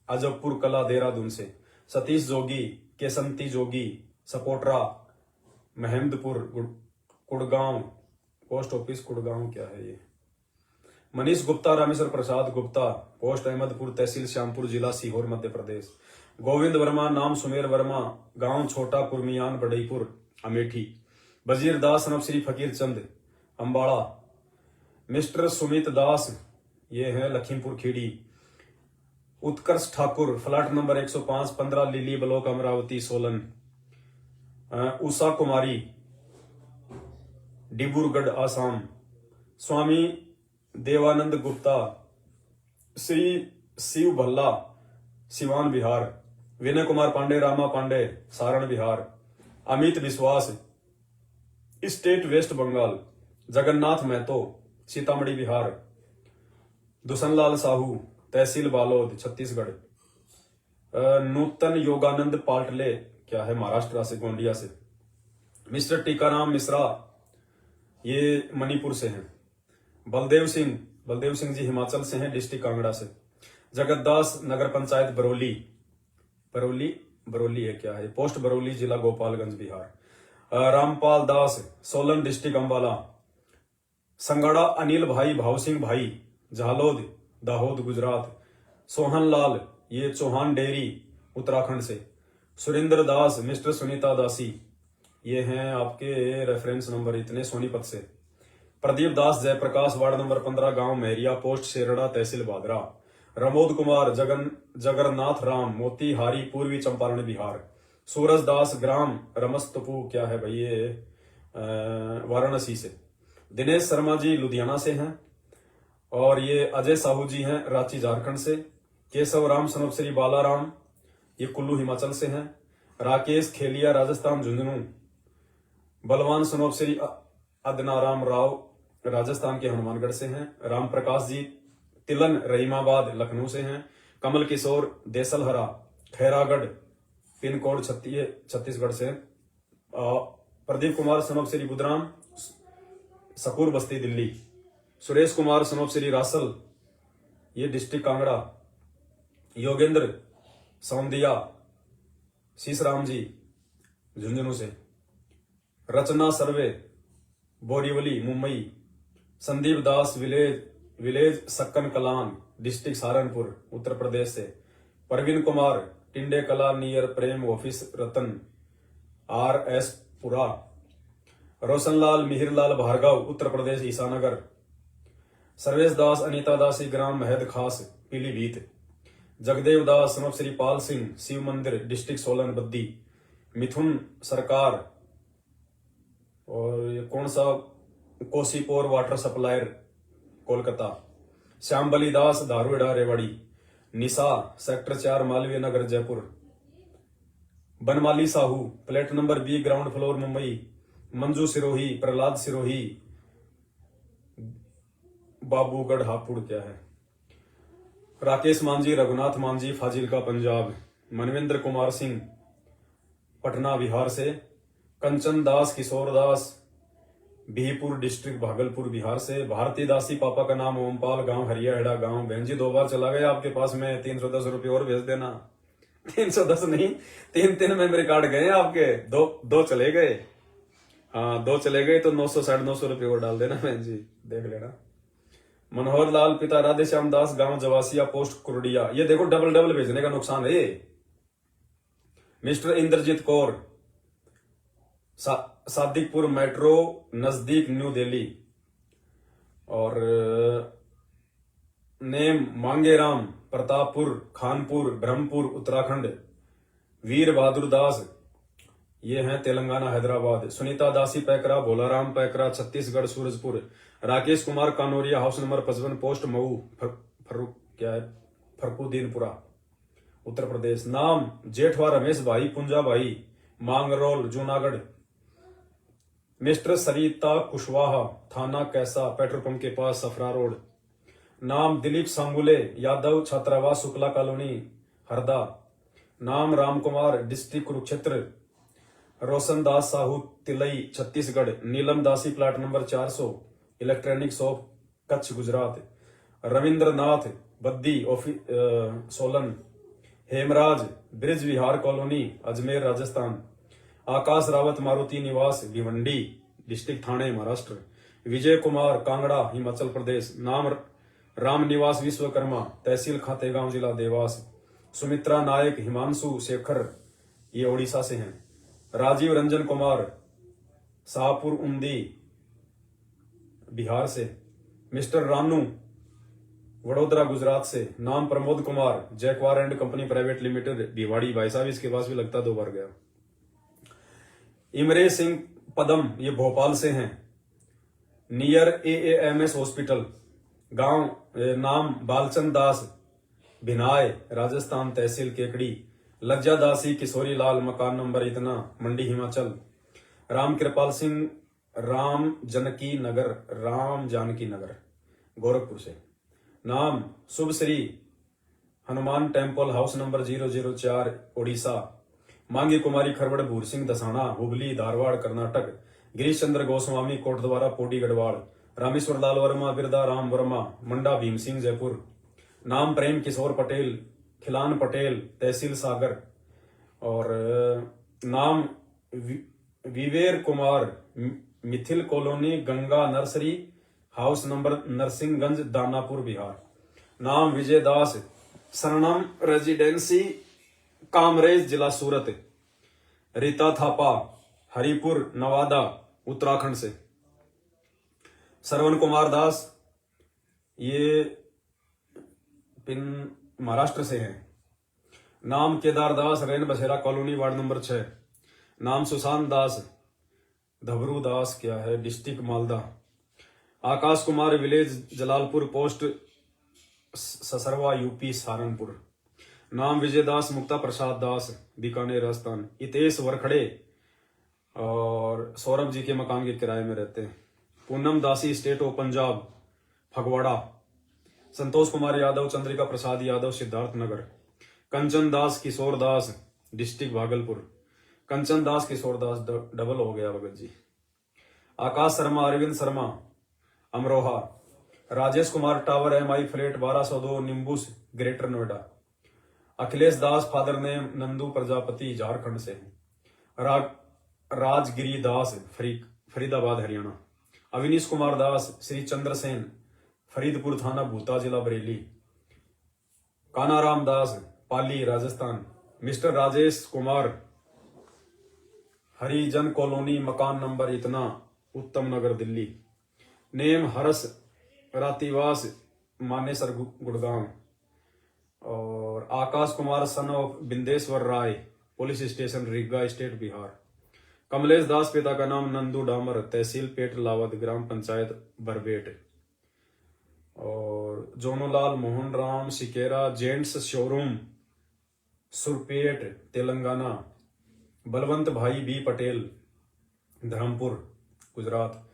अजबपुर कला, देहरादून से। सतीश जोगी, केसंती जोगी, सपोटरा, महमदपुर, कुड़गांव, पोस्ट ऑफिस कुड़गांव, क्या है ये। मनीष गुप्ता, रामेश्वर प्रसाद गुप्ता, पोस्ट अहमदपुर, तहसील श्यामपुर, जिला सीहोर, मध्य प्रदेश। गोविंद वर्मा, नाम सुमेर वर्मा, गांव छोटा कुर्मियान, बडईपुर, अमेठी। बजीर दास, नब श्री फकीर चंद, अंबाड़ा। मिस्टर सुमित दास, ये है Lakhimpur Kheri. Utkarsh Thakur, flat number 105, 15 Lily block, Amravati, Solan. Usha Kumari, Dibrugarh, Assam. Swami Devanand Gupta, Shri Shiv Bhalla, Siwan, Bihar. Vinay Kumar Pandey, Rama Pandey, Saran, Bihar. Amit Biswas, state West Bengal. Jagannath Mahato, Sitamarhi, Bihar. Dusanlal Sahu, tehsil Balod, Chhattisgarh. Nutan Yoganand Patle, क्या है, महाराष्ट्र से, गोंडिया से। मिस्टर टीकाराम मिश्रा, ये मणिपुर से हैं। बलदेव सिंह जी हिमाचल से हैं, डिस्ट्रिक्ट कांगड़ा से। जगतदास, नगर पंचायत बरौली है, क्या है, पोस्ट बरौली, जिला गोपालगंज, बिहार। रामपाल दास, सोलन डिस्ट्रिक्ट, अंबाला। संगड़ा अनिल भाई, भाव सिंह भाई, झालोद, दाहोद, गुजरात। सोहन लाल, ये चौहान डेरी, उत्तराखंड से। सुरेंद्र दास, मिस्टर सुनीता दासी, ये हैं आपके रेफरेंस नंबर इतने, सोनीपत से। प्रदीप दास जयप्रकाश, वार्ड नंबर 15, गांव मेहरिया, पोस्ट शेरड़ा, तहसील बादरा। रमोद कुमार जगन्नाथ राम, मोतीहारी, पूर्वी चंपारण, बिहार। सूरज दास, ग्राम रमस्तपू, क्या है भाई ये, वाराणसी से। दिनेश शर्मा जी लुधियाना से हैं। और ये अजय साहू जी हैं, रांची, झारखंड से। केशव राम सनोप श्री बालाराम, ये कुल्लू हिमाचल से हैं। राकेश खेलिया राजस्थान झुंझुनू। बलवान सनोप श्री अदनाराम राव राजस्थान के हनुमानगढ़ से हैं। राम प्रकाश जी तिलन रहीमाबाद लखनऊ से हैं। कमल किशोर देसलहरा खैरागढ़ पिन कोड छत्तीसगढ़ से। प्रदीप कुमार सनोप श्री बुधराम सकूर बस्ती दिल्ली। सुरेश कुमार सनोप श्री रासल, ये डिस्ट्रिक्ट कांगड़ा। योगेंद्र सौंदिया शीशराम जी झुंझुनू से। रचना सर्वे बोरीवली मुंबई। संदीप दास विलेज सक्कन कलान डिस्ट्रिक्ट सहारनपुर उत्तर प्रदेश से। परवीन कुमार टिंडे कला नियर प्रेम ऑफिस रतन RS पुरा। रोशनलाल मिहिरलाल भार्गव उत्तर प्रदेश ईसानगर। सर्वेश दास अनीता दासी ग्राम महद खास पीलीभीत। जगदेव दास सनोप श्री पाल सिंह शिव मंदिर डिस्ट्रिक्ट सोलन बद्दी। मिथुन सरकार और ये कौन सा Cossipore water supplier Kolkata. Shyambali Das Dharuda Rewari. Nisha sector 4 Malviya Nagar Jaipur. Banmali Sahu plate number B ground floor Mumbai. Manju Sirohi Prahlad Sirohi Babugarh Hapur क्या है। राकेश मांझी रघुनाथ मांझी फाजिलका पंजाब। मनविंद्र कुमार सिंह पटना बिहार से। कंचन दास किशोर दास बिहीपुर डिस्ट्रिक्ट भागलपुर बिहार से। भारती दासी पापा का नाम ओमपाल गांव हरियाहेड़ा गांव। बहन जी 2 बार चला गया आपके पास में, 310 रुपये और भेज देना। 310 नहीं 3 मेमोरी कार्ड गए आपके, दो चले गए। हाँ 2 चले गए तो 900 950 रुपये और डाल देना बहन जी, देख लेना। मनोहर लाल पिता राधे श्याम दास गांव जवासिया पोस्ट कुरडिया। ये देखो डबल भेजने का नुकसान है ये। मिस्टर इंद्रजीत कौर सादिकपुर मेट्रो नजदीक न्यू दिल्ली। और नेम मांगेराम प्रतापपुर खानपुर ब्रह्मपुर उत्तराखंड। वीर बहादुर दास ये हैं Telangana Hyderabad. Sunita Dasi Paikra Bholaram Paikra Chhattisgarh Surajpur. Rakesh Kumar Kanoria house number 55 post Mau Farkuddinpura Uttar Pradesh. नाम जेठवा रमेश भाई पुंजा भाई मांगरोल जूनागढ़। मिस्टर सरिता कुशवाहा थाना कैसा पेट्रोल पंप के पास सफरा रोड। नाम दिलीप सांगुले यादव छात्रावास शुक्ला कॉलोनी हरदा। नाम Ram Kumar district Kurukshetra. Roshan Das Sahu Tilai Chhattisgarh. Neelam Dasi plot number 400 electronic shop Kutch Gujarat. Ravindra Nath Baddi Solan. Hemraj Brij Vihar colony Ajmer Rajasthan. Akash Rawat Maruti Niwas Bhiwandi district Thane Maharashtra. Vijay Kumar Kangra Himachal Pradesh. नाम राम निवास विश्वकर्मा तहसील खातेगांव जिला देवास। सुमित्रा नायक हिमांशु शेखर ये ओडिशा से हैं। राजीव रंजन कुमार शाहपुर उंदी बिहार से। मिस्टर रानू वडोदरा गुजरात से। नाम Pramod Kumar Jaquar and company private limited Bhiwadi. भाई साहब इसके पास भी लगता 2 बार गया। इमरे सिंह पदम ये भोपाल से हैं। नियर AAMS हॉस्पिटल गांव। नाम बालचंद दास भिनाय राजस्थान तहसील केकड़ी। लज्जा दासी किशोरी लाल मकान नंबर इतना मंडी हिमाचल। राम कृपाल सिंह राम जानकी नगर गोरखपुर से। नाम Shubh Shri Hanuman temple house number 004 Odisha. Mangi Kumari खरवड़ भूर सिंह दसाना हुबली धारवाड़ कर्नाटक। गिरीश चंद्र गोस्वामी कोटद्वारा पोडी गढ़वाल। रामेश्वर लाल वर्मा बिरदा राम वर्मा मंडा भीम सिंह जयपुर। नाम प्रेम किशोर पटेल खिलान पटेल तहसील सागर। और नाम Viver Kumar Mithil colony Ganga nursery house number Narsinghganj Danapur Bihar. नाम विजय दास शरणम रेजिडेंसी कामरेज जिला सूरत। रीता थापा हरिपुर नवादा उत्तराखंड से। श्रवण कुमार दास ये पिन महाराष्ट्र से हैं। नाम Kedar Das Rain Basera colony ward number 6। नाम सुशांत दास धबरू दास क्या है district Malda. Akash Kumar village Jalalpur post Sasarwa UP Saharanpur. नाम विजयदास मुक्ता प्रसाद दास बीकानेर राजस्थान। हितेश वरखड़े और सौरभ जी के मकान के किराए में रहते हैं। Poonam Dasi state of Punjab Phagwara. Santosh Kumar Yadav Chandrika Prasad Yadav Siddharth Nagar. Kanchan Das Kishore Das district Bhagalpur. Kanchan Das Kishore Das double हो गया Bhagat ji. Akash Sharma Arvind Sharma Amroha. Rajesh Kumar tower MI flat 1202 Nimbus Greater Noida. Akhilesh Das father name Nandu Prajapati Jharkhand से हैं। राजगिरी दास फरीदाबाद हरियाणा। अविनीश कुमार दास श्री चंद्रसेन फरीदपुर थाना भूता जिला बरेली। कानाराम दास पाली राजस्थान। मिस्टर राजेश कुमार हरिजन कॉलोनी मकान नंबर इतना उत्तम नगर दिल्ली। नेम हरस रातिवास मानेसर गुड़गांव। और Akash Kumar son of Bindeshwar Rai police station Riga state Bihar. Kamlesh Das पिता का नाम नंदू डामर तहसील पेट लावद ग्राम पंचायत बरबेट। और जोनोलाल मोहन राम सिकेरा जेंट्स शोरूम सुरपेट तेलंगाना। बलवंत भाई बी पटेल धर्मपुर गुजरात।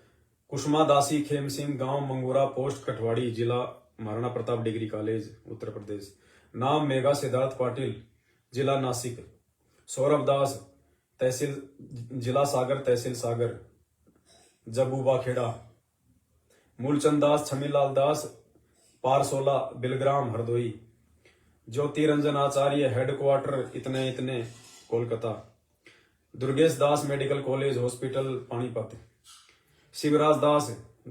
कुष्मा दासी खेम सिंह गांव मंगूरा पोस्ट कठवाड़ी जिला महाराणा प्रताप डिग्री कॉलेज उत्तर प्रदेश। नाम मेघा सिद्धार्थ पाटिल जिला नासिक। सौरभ दास तहसील जिला सागर तहसील सागर जबूबा खेड़ा। मूलचंद दास छमीलाल दास पारसोला बिलग्राम हरदोई। ज्योति रंजन आचार्य हेडक्वार्टर इतने इतने Kolkata. Durgesh Das medical college hospital Panipat. Shivraj Das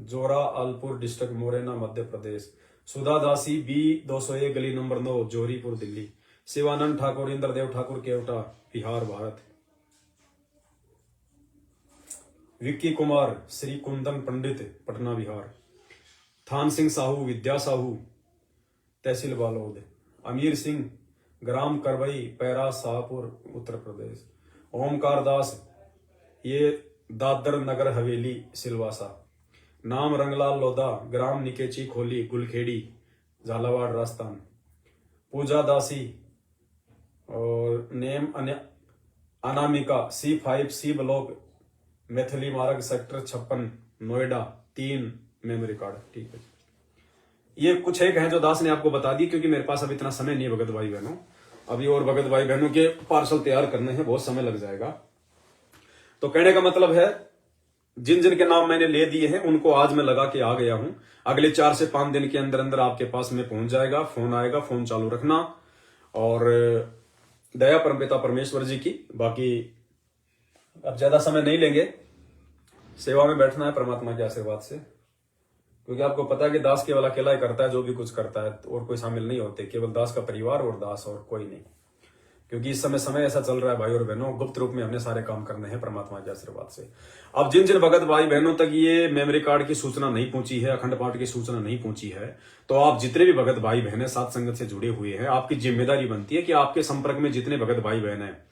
Jora Alpur district Morena Madhya Pradesh. सुधा दासी B 201 गली नंबर 9 जोहरीपुर दिल्ली। शिवानंद ठाकुर इंद्रदेव ठाकुर केवटा बिहार भारत। विक्की कुमार श्री कुंदन पंडित पटना बिहार। थान सिंह साहू विद्या साहू तहसील बालोद। अमीर सिंह ग्राम करवई पैरा शाहपुर उत्तर प्रदेश। ओमकार दास ये दादर नगर हवेली सिलवासा। नाम रंगलाल लोधा ग्राम निकेची खोली गुलखेड़ी झालावाड़ राजस्थान। पूजा दासी और name Anamika C5C block Maithili मार्ग सेक्टर 56 नोएडा 3 मेमोरी कार्ड। ठीक है, ये कुछ एक हैं जो दास ने आपको बता दी, क्योंकि मेरे पास अब इतना समय नहीं है भगत भाई बहनों। अभी और भगत भाई बहनों के पार्सल तैयार करने हैं, बहुत समय लग जाएगा। तो कहने का मतलब है जिन जिन के नाम मैंने ले दिए हैं उनको आज मैं लगा के आ गया हूं। अगले 4 से 5 दिन के अंदर अंदर आपके पास में पहुंच जाएगा। फोन आएगा, फोन चालू रखना और दया परमपिता परमेश्वर जी की। बाकी अब ज्यादा समय नहीं लेंगे, सेवा में बैठना है परमात्मा के आशीर्वाद से, क्योंकि आपको पता है कि दास केवल अकेला ही करता है जो भी कुछ करता है, और कोई शामिल नहीं होते, केवल दास का परिवार और दास और कोई नहीं। क्योंकि इस समय ऐसा चल रहा है भाई और बहनों, गुप्त रूप में हमने सारे काम करने हैं परमात्मा के आशीर्वाद से। अब जिन जिन भगत भाई बहनों तक ये मेमोरी कार्ड की सूचना नहीं पहुंची है, अखंड पाठ की सूचना नहीं पहुंची है, तो आप जितने भी भगत भाई बहन है सात संगत से जुड़े हुए हैं, आपकी जिम्मेदारी बनती है कि आपके संपर्क में जितने भगत भाई बहन है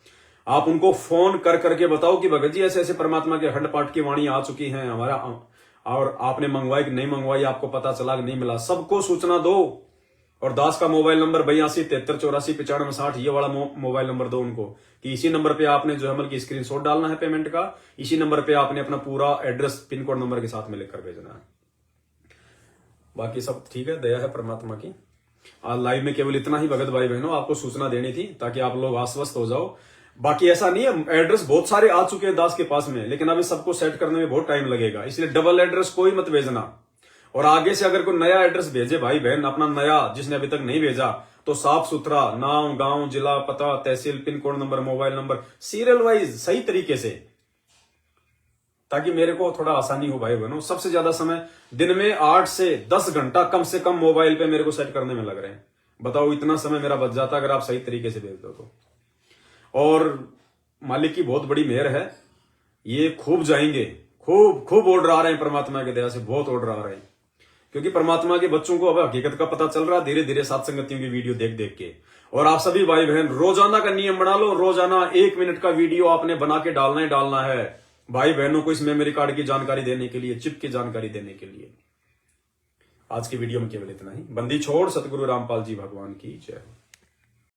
आप उनको फोन कर करके बताओ कि भगत जी ऐसे ऐसे परमात्मा के अखंड पाठ की वाणी आ चुकी है हमारा, और आपने मंगवाई कि नहीं मंगवाई, आपको पता चला कि नहीं मिला, सबको सूचना दो। और दास का मोबाइल नंबर 82 73 84 95 60, ये वाला मोबाइल नंबर दो उनको कि इसी नंबर पे आपने जो है मतलब स्क्रीनशॉट डालना है पेमेंट का, इसी नंबर पे आपने अपना पूरा एड्रेस पिन कोड नंबर के साथ में लिखकर भेजना है। बाकी सब ठीक है, दया है परमात्मा की। आज लाइव में केवल इतना ही भगत भाई बहनों आपको सूचना देनी थी ताकि आप लोग आश्वस्त हो जाओ। बाकी ऐसा नहीं है, एड्रेस बहुत सारे आ चुके हैं दास के पास में, लेकिन अभी सबको सेट करने में बहुत टाइम लगेगा, इसलिए डबल एड्रेस कोई मत भेजना। और आगे से अगर कोई नया एड्रेस भेजे भाई बहन अपना नया, जिसने अभी तक नहीं भेजा, तो साफ सुथरा नाम, गांव, जिला, पता, tehsil, pin code number, mobile number, serial wise सही तरीके से, ताकि मेरे को थोड़ा आसानी हो भाई बहनों। सबसे ज्यादा समय दिन में 8 से 10 घंटा कम से कम मोबाइल पे मेरे को सेट करने में लग रहे हैं। बताओ इतना समय मेरा बच जाता अगर आप सही तरीके से भेज दो तो। और मालिक की बहुत बड़ी मेहर है, ये खूब जाएंगे, खूब खूब ऑर्डर आ रहे हैं परमात्मा की दया से, बहुत ऑर्डर आ रहे हैं, क्योंकि परमात्मा के बच्चों को अब हकीकत का पता चल रहा है धीरे धीरे सात संगतियों की वीडियो देख देख के। और आप सभी भाई बहन रोजाना का नियम बना लो, रोजाना 1 मिनट का वीडियो आपने बना के डालना ही डालना है भाई बहनों को इस मेमोरी कार्ड की जानकारी देने के लिए, चिप की जानकारी देने के लिए। आज की वीडियो में केवल इतना ही। बंदी छोड़ सतगुरु रामपाल जी भगवान की जय।